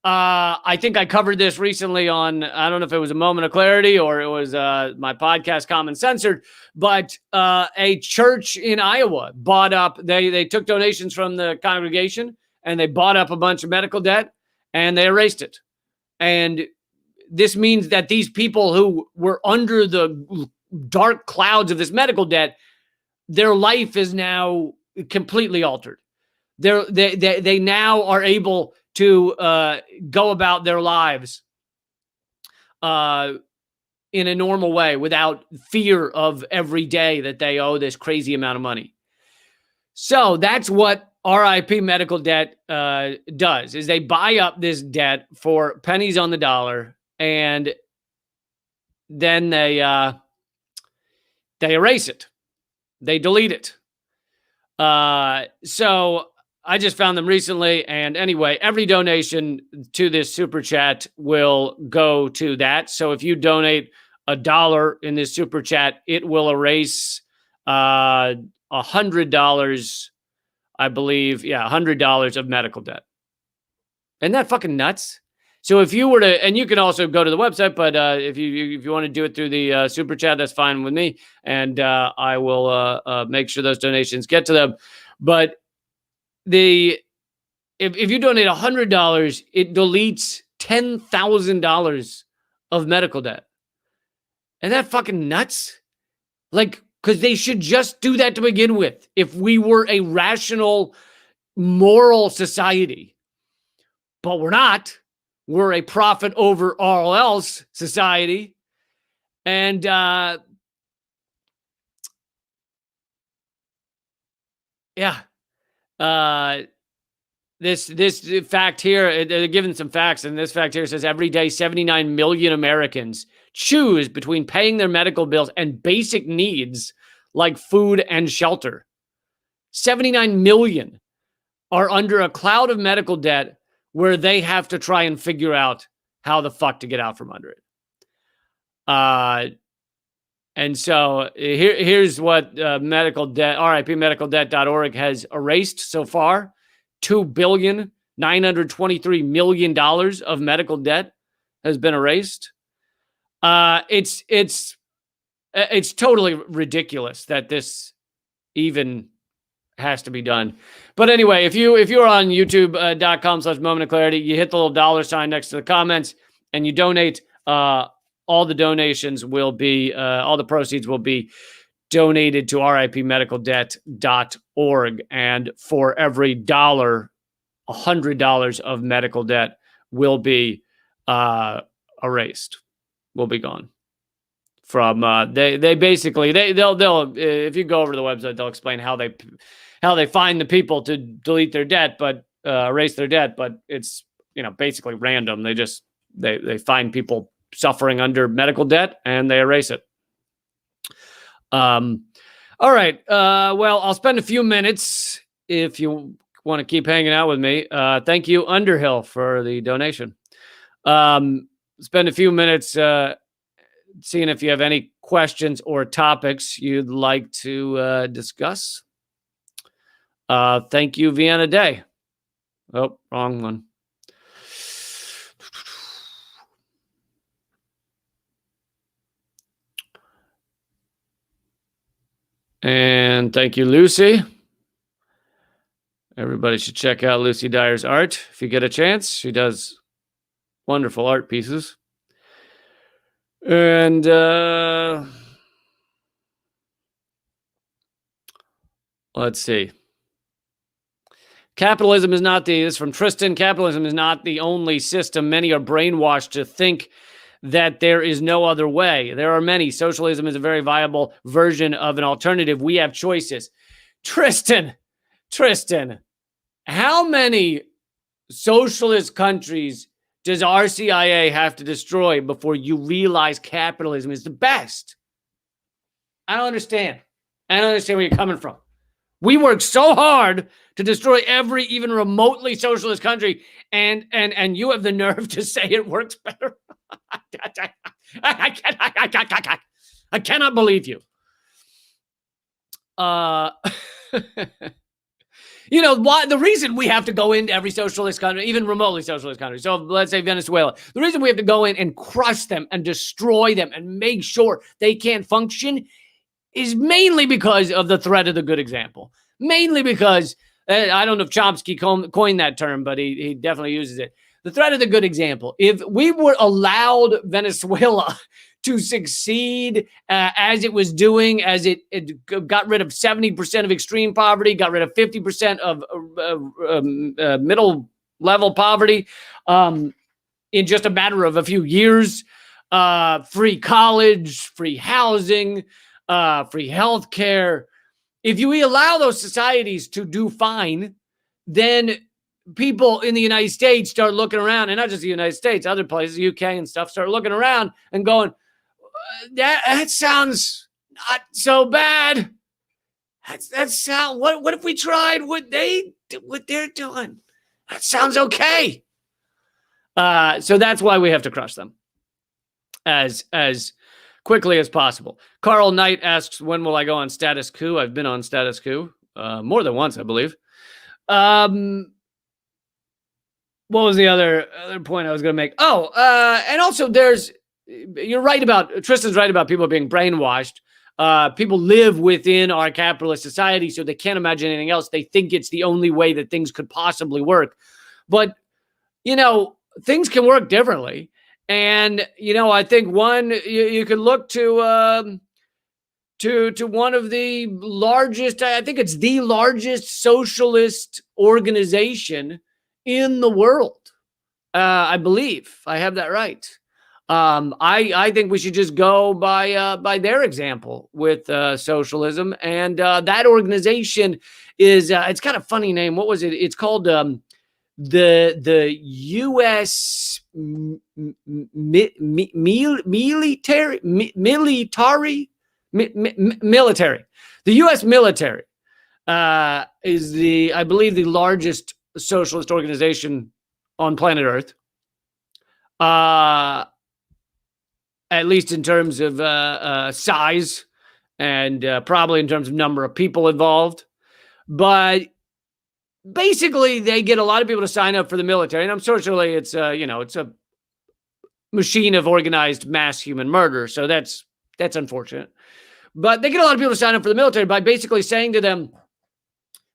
I think I covered this recently on, I don't know if it was a Moment of Clarity or it was my podcast, Common Censored, but a church in Iowa bought up, they took donations from the congregation and they bought up a bunch of medical debt and they erased it. And this means that these people who were under the dark clouds of this medical debt, their life is now completely altered. They now are able to go about their lives in a normal way without fear of every day that they owe this crazy amount of money. So that's what RIP Medical Debt does, is they buy up this debt for pennies on the dollar, and then they erase it. They delete it. So I just found them recently. And anyway, every donation to this super chat will go to that. So if you donate $1 in this super chat, it will erase $100, I believe. Yeah, $100 of medical debt. Isn't that fucking nuts? So if you were to, and you can also go to the website, but if you want to do it through the super chat, that's fine with me, and I will make sure those donations get to them. But if you donate $100, it deletes $10,000 of medical debt. Isn't that fucking nuts? Like, because they should just do that to begin with. If we were a rational, moral society, but we're not. We're a profit over all else society. And this fact here, they're giving some facts, and this fact here says every day 79 million Americans choose between paying their medical bills and basic needs like food and shelter. 79 million are under a cloud of medical debt where they have to try and figure out how the fuck to get out from under it. And so here's what medical debt, RIPmedicaldebt.org has erased so far. $2,923,000,000 of medical debt has been erased. It's totally ridiculous that this even has to be done. But anyway, if you're on youtube.com/moment of clarity, you hit the little dollar sign next to the comments and you donate, all the donations will be, all the proceeds will be donated to RIPmedicaldebt.org. And for every dollar, $100 of medical debt will be erased, will be gone. From they basically they'll if you go over to the website, they'll explain how they find the people to delete their debt, but erase their debt, but it's basically random. They find people suffering under medical debt and they erase it. All right. Well, I'll spend a few minutes if you want to keep hanging out with me. Thank you, Underhill, for the donation. Spend a few minutes seeing if you have any questions or topics you'd like to discuss. Thank you, Vienna Day. Oh, wrong one. And thank you, Lucy. Everybody should check out Lucy Dyer's art if you get a chance. She does wonderful art pieces. And let's see. Capitalism is not the, this is from Tristan, capitalism is not the only system. Many are brainwashed to think that there is no other way. There are many. Socialism is a very viable version of an alternative. We have choices. Tristan, how many socialist countries does RCIA have to destroy before you realize capitalism is the best? I don't understand. I don't understand where you're coming from. We work so hard to destroy every even remotely socialist country, and you have the nerve to say it works better. I cannot believe you. You know, why the reason we have to go into every socialist country, even remotely socialist country, so let's say Venezuela, the reason we have to go in and crush them and destroy them and make sure they can't function is mainly because of the threat of the good example. Mainly because, I don't know if Chomsky coined that term, but he definitely uses it. The threat of the good example. If we were allowed Venezuela to succeed as it was doing, as it got rid of 70% of extreme poverty, got rid of 50% of middle level poverty in just a matter of a few years, free college, free housing, free healthcare. If you allow those societies to do fine, then people in the United States start looking around, and not just the United States, other places, UK and stuff, start looking around and going, that sounds not so bad. That sound. What if we tried what they're doing? That sounds okay. So that's why we have to crush them as quickly as possible. Carl Knight asks, when will I go on Status Coup? I've been on Status Coup more than once, I believe. What was the other point I was going to make? Oh, and also you're right about, Tristan's right about people being brainwashed. People live within our capitalist society, so they can't imagine anything else. They think it's the only way that things could possibly work. But, you know, things can work differently. And, you know, I think you could look to one of the largest, I think it's the largest socialist organization in the world. I believe I have that right. I think we should just go by their example with socialism. And that organization is, it's got a funny name. What was it? It's called the U.S. military. The U.S. military is I believe, the largest socialist organization on planet Earth. At least in terms of size and probably in terms of number of people involved. But basically, they get a lot of people to sign up for the military. And unfortunately, it's it's a machine of organized mass human murder. So that's unfortunate. But they get a lot of people to sign up for the military by basically saying to them,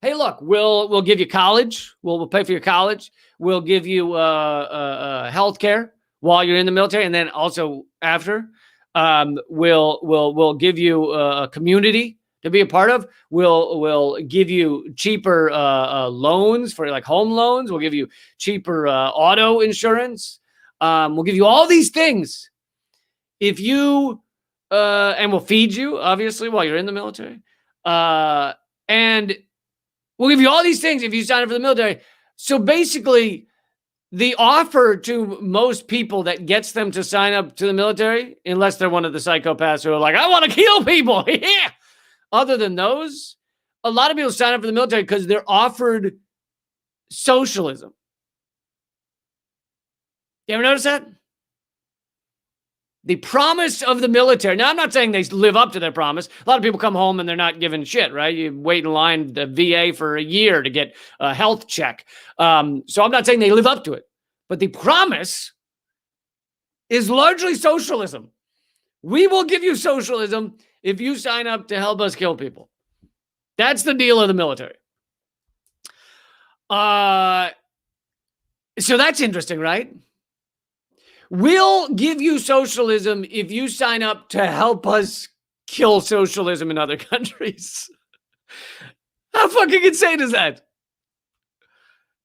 hey, look, we'll give you college. We'll pay for your college. We'll give you health care while you're in the military, and then also after. We'll give you a community to be a part of. We'll give you cheaper loans for like home loans. We'll give you cheaper auto insurance. We'll give you all these things if you and we'll feed you, obviously, while you're in the military. And we'll give you all these things if you sign up for the military. So basically, the offer to most people that gets them to sign up to the military, unless they're one of the psychopaths who are like, I want to kill people. Yeah. other than those, a lot of people sign up for the military because they're offered socialism. You ever notice that? The promise of the military. Now, I'm not saying they live up to their promise. A lot of people come home and they're not giving shit, right? You wait in line at the VA for a year to get a health check. So I'm not saying they live up to it. But the promise is largely socialism. We will give you socialism if you sign up to help us kill people. That's the deal of the military. So that's interesting, right? We'll give you socialism if you sign up to help us kill socialism in other countries. How fucking insane is that?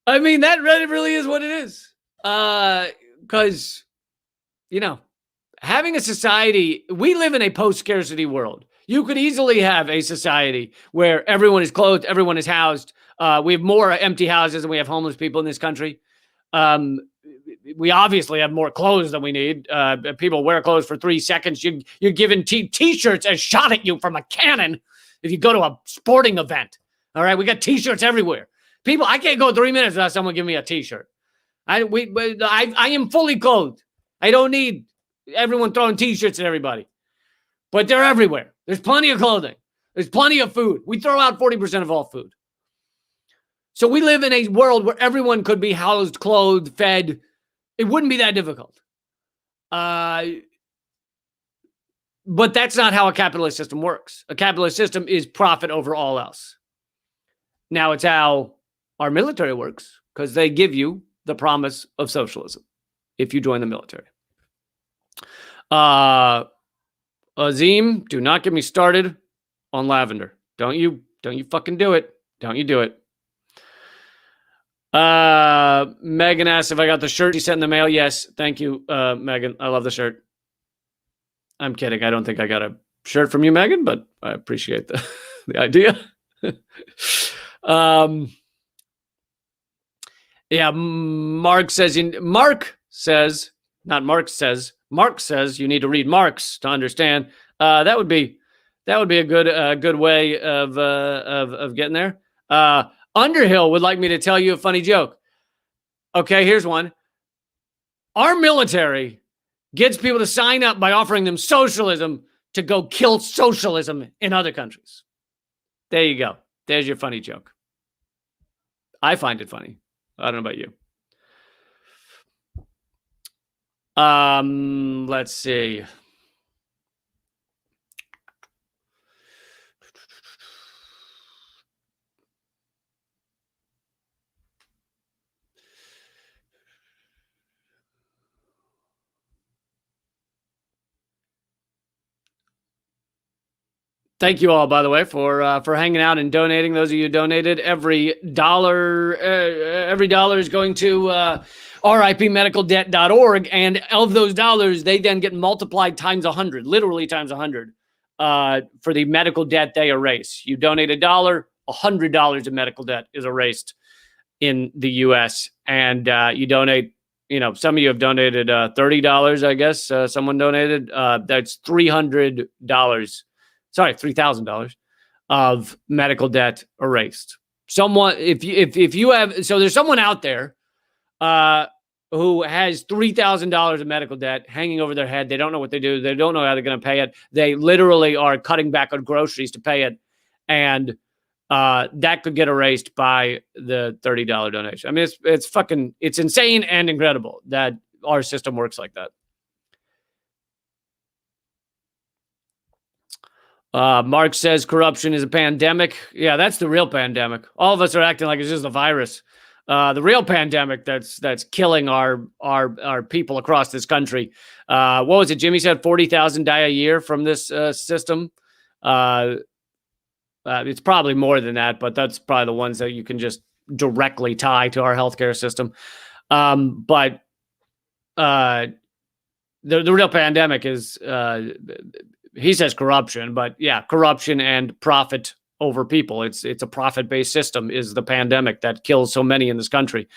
I mean, that really is what it is. Because, you know, having a society, we live in a post-scarcity world. You could easily have a society where everyone is clothed, everyone is housed. We have more empty houses than we have homeless people in this country. We obviously have more clothes than we need. People wear clothes for 3 seconds. You're given t-shirts as shot at you from a cannon if you go to a sporting event. All right, we got t-shirts everywhere. People, I can't go 3 minutes without someone giving me a t-shirt. I am fully clothed. I don't need everyone throwing t-shirts at everybody. But they're everywhere. There's plenty of clothing. There's plenty of food. We throw out 40% of all food. So we live in a world where everyone could be housed, clothed, fed. It wouldn't be that difficult. But that's not how a capitalist system works. A capitalist system is profit over all else. Now it's how our military works because they give you the promise of socialism if you join the military. Azim, do not get me started on lavender. Don't you fucking do it. Don't you do it. Megan asked if I got the shirt she sent in the mail. Yes, thank you, Megan. I love the shirt. I'm kidding. I don't think I got a shirt from you, Megan, but I appreciate the idea. Yeah, Mark says you need to read Marx to understand. That would be a good way of getting there. Underhill would like me to tell you a funny joke. Okay, here's one. Our military gets people to sign up by offering them socialism to go kill socialism in other countries. There you go. There's your funny joke. I find it funny. I don't know about you. Let's see. Thank you all, by the way, for hanging out and donating. Those of you who donated, every dollar is going to ripmedicaldebt.org, and of those dollars, they then get multiplied times 100, literally times 100, for the medical debt they erase. You donate $1, $100 of medical debt is erased in the U.S., and you donate. You know, some of you have donated $30. I guess someone donated. That's $300. Sorry, $3,000 of medical debt erased. Someone, if you have, so there's someone out there who has $3,000 of medical debt hanging over their head. They don't know what they do. They don't know how they're going to pay it. They literally are cutting back on groceries to pay it, and that could get erased by the $30 donation. I mean, it's insane and incredible that our system works like that. Mark says corruption is a pandemic. Yeah, that's the real pandemic. All of us are acting like it's just a virus. The real pandemic that's killing our people across this country. What was it? Jimmy said 40,000 die a year from this system. It's probably more than that, but that's probably the ones that you can just directly tie to our healthcare system. But the real pandemic is. He says corruption, but yeah, corruption and profit over people. It's a profit-based system is the pandemic that kills so many in this country.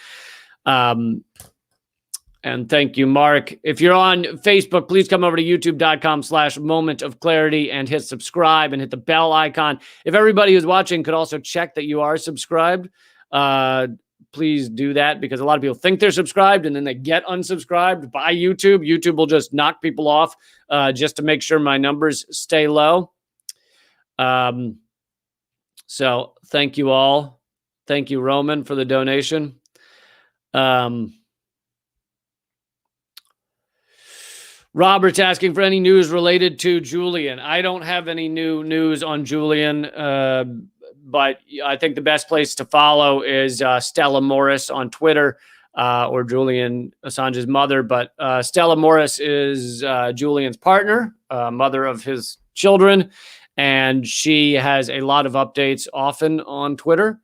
And thank you, Mark. If you're on Facebook, please come over to youtube.com/Moment of Clarity and hit subscribe and hit the bell icon. If everybody who's watching could also check that you are subscribed, please do that, because a lot of people think they're subscribed and then they get unsubscribed by YouTube. YouTube will just knock people off just to make sure my numbers stay low. So thank you all. Thank you, Roman, for the donation. Robert's asking for any news related to Julian. I don't have any new news on Julian, but I think the best place to follow is Stella Morris on Twitter, or Julian Assange's mother. But Stella Morris is Julian's partner, mother of his children, and she has a lot of updates often on Twitter.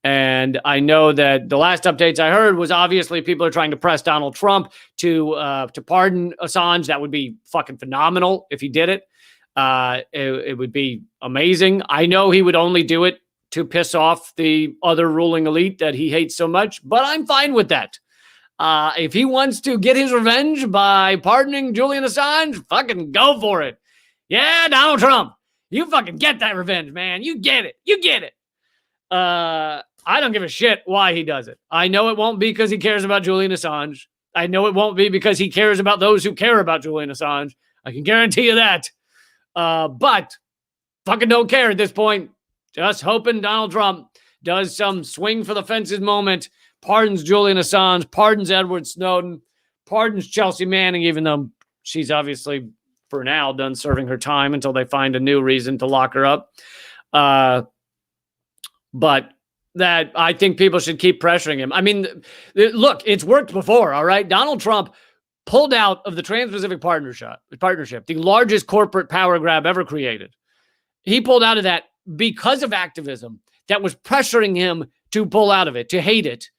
And I know that the last updates I heard was obviously people are trying to press Donald Trump to pardon Assange. That would be fucking phenomenal if he did it. It would be amazing. I know he would only do it to piss off the other ruling elite that he hates so much, but I'm fine with that. If he wants to get his revenge by pardoning Julian Assange, fucking go for it. Yeah, Donald Trump, you fucking get that revenge, man. You get it. You get it. I don't give a shit why he does it. I know it won't be because he cares about Julian Assange. I know it won't be because he cares about those who care about Julian Assange. I can guarantee you that. But fucking don't care at this point. Just hoping Donald Trump does some swing for the fences moment, pardons Julian Assange, pardons Edward Snowden, pardons Chelsea Manning, even though she's obviously, for now, done serving her time until they find a new reason to lock her up. But that I think people should keep pressuring him. I mean, look, it's worked before, all right? Donald Trump pulled out of the Trans-Pacific Partnership, the largest corporate power grab ever created. He pulled out of that because of activism that was pressuring him to pull out of it, to hate it.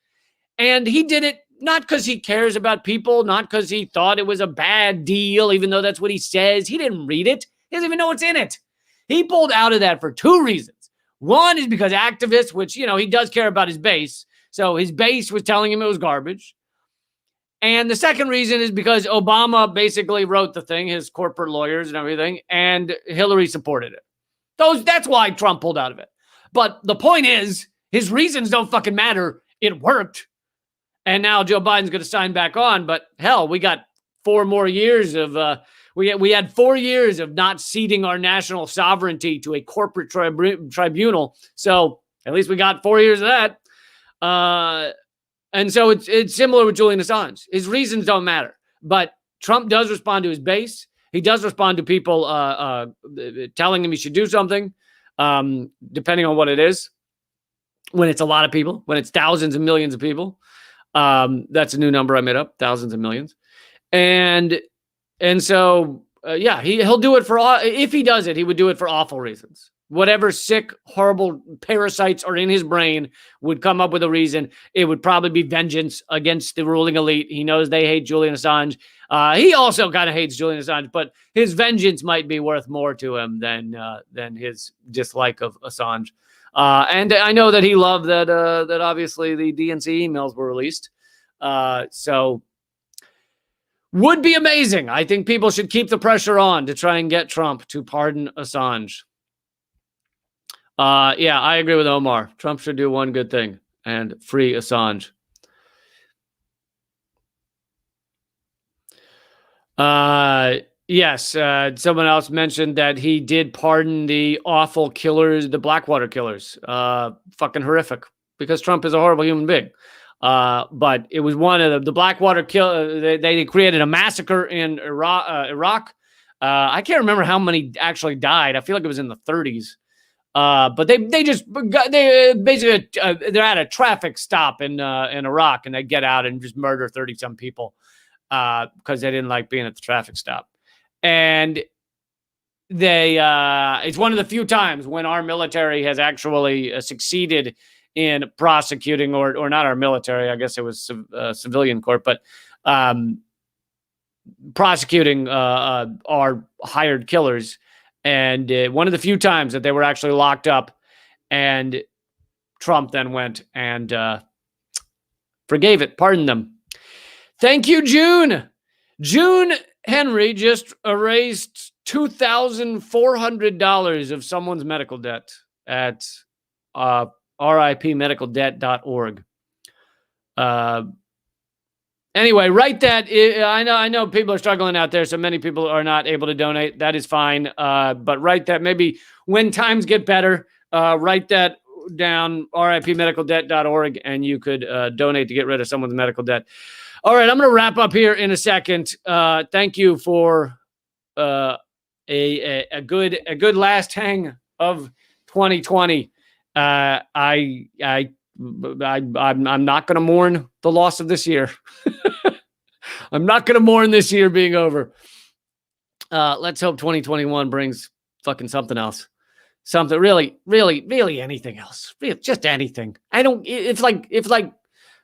And he did it not because he cares about people, not because he thought it was a bad deal, even though that's what he says. He didn't read it. He doesn't even know what's in it. He pulled out of that for two reasons. One is because activists, which, you know, he does care about his base. So his base was telling him it was garbage. And the second reason is because Obama basically wrote the thing, his corporate lawyers and everything, and Hillary supported it. That's why Trump pulled out of it. But the point is, his reasons don't fucking matter. It worked. And now Joe Biden's going to sign back on. But hell, we got 4 more years of... We had 4 years of not ceding our national sovereignty to a corporate tribunal. So at least we got 4 years of that. And so it's similar with Julian Assange. His reasons don't matter. But Trump does respond to his base. He does respond to people telling him he should do something, depending on what it is. When it's a lot of people, when it's thousands and millions of people. That's a new number I made up, thousands and millions. And so, yeah, he'll do it for, if he does it, he would do it for awful reasons. Whatever sick, horrible parasites are in his brain would come up with a reason. It would probably be vengeance against the ruling elite. He knows they hate Julian Assange. He also kind of hates Julian Assange, but his vengeance might be worth more to him than his dislike of Assange. And I know that he loved that obviously the DNC emails were released. So would be amazing. I think people should keep the pressure on to try and get Trump to pardon Assange. Yeah, I agree with Omar. Trump should do one good thing and free Assange. Yes, someone else mentioned that he did pardon the awful killers, the Blackwater killers. Fucking horrific, because Trump is a horrible human being. But it was one of the Blackwater kill. They created a massacre in Iraq. I can't remember how many actually died. I feel like it was in the 30s. But they basically they're at a traffic stop in Iraq, and they get out and just murder 30-some people because they didn't like being at the traffic stop. And they it's one of the few times when our military has actually succeeded in prosecuting, or not our military, I guess it was civilian court, but prosecuting our hired killers. And one of the few times that they were actually locked up, and Trump then went and forgave it, pardoned them. Thank you, June. June Henry just erased $2,400 of someone's medical debt at ripmedicaldebt.org. Anyway, write that. I know people are struggling out there, so many people are not able to donate. That is fine. But write that maybe when times get better, write that down, ripmedicaldebt.org, and you could donate to get rid of someone's medical debt. All right, I'm going to wrap up here in a second. Thank you for a good last hang of 2020. I'm not going to mourn the loss of this year. I'm not going to mourn this year being over. Let's hope 2021 brings fucking something else. Something really anything else. Really, just anything. It's like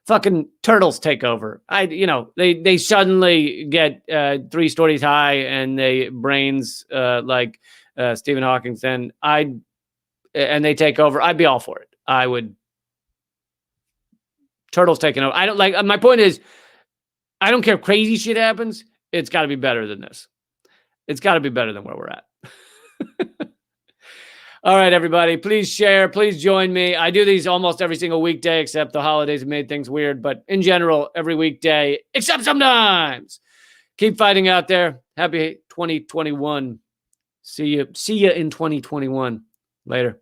fucking turtles take over. They suddenly get 3 stories high and they brains like Stephen Hawking. Then and they take over. I'd be all for it. I would. Turtles taking over. I don't like. My point is, I don't care if crazy shit happens. It's got to be better than this. It's got to be better than where we're at. All right, everybody, please share. Please join me. I do these almost every single weekday, except the holidays have made things weird. But in general, every weekday, except sometimes. Keep fighting out there. Happy 2021. See you in 2021. Later.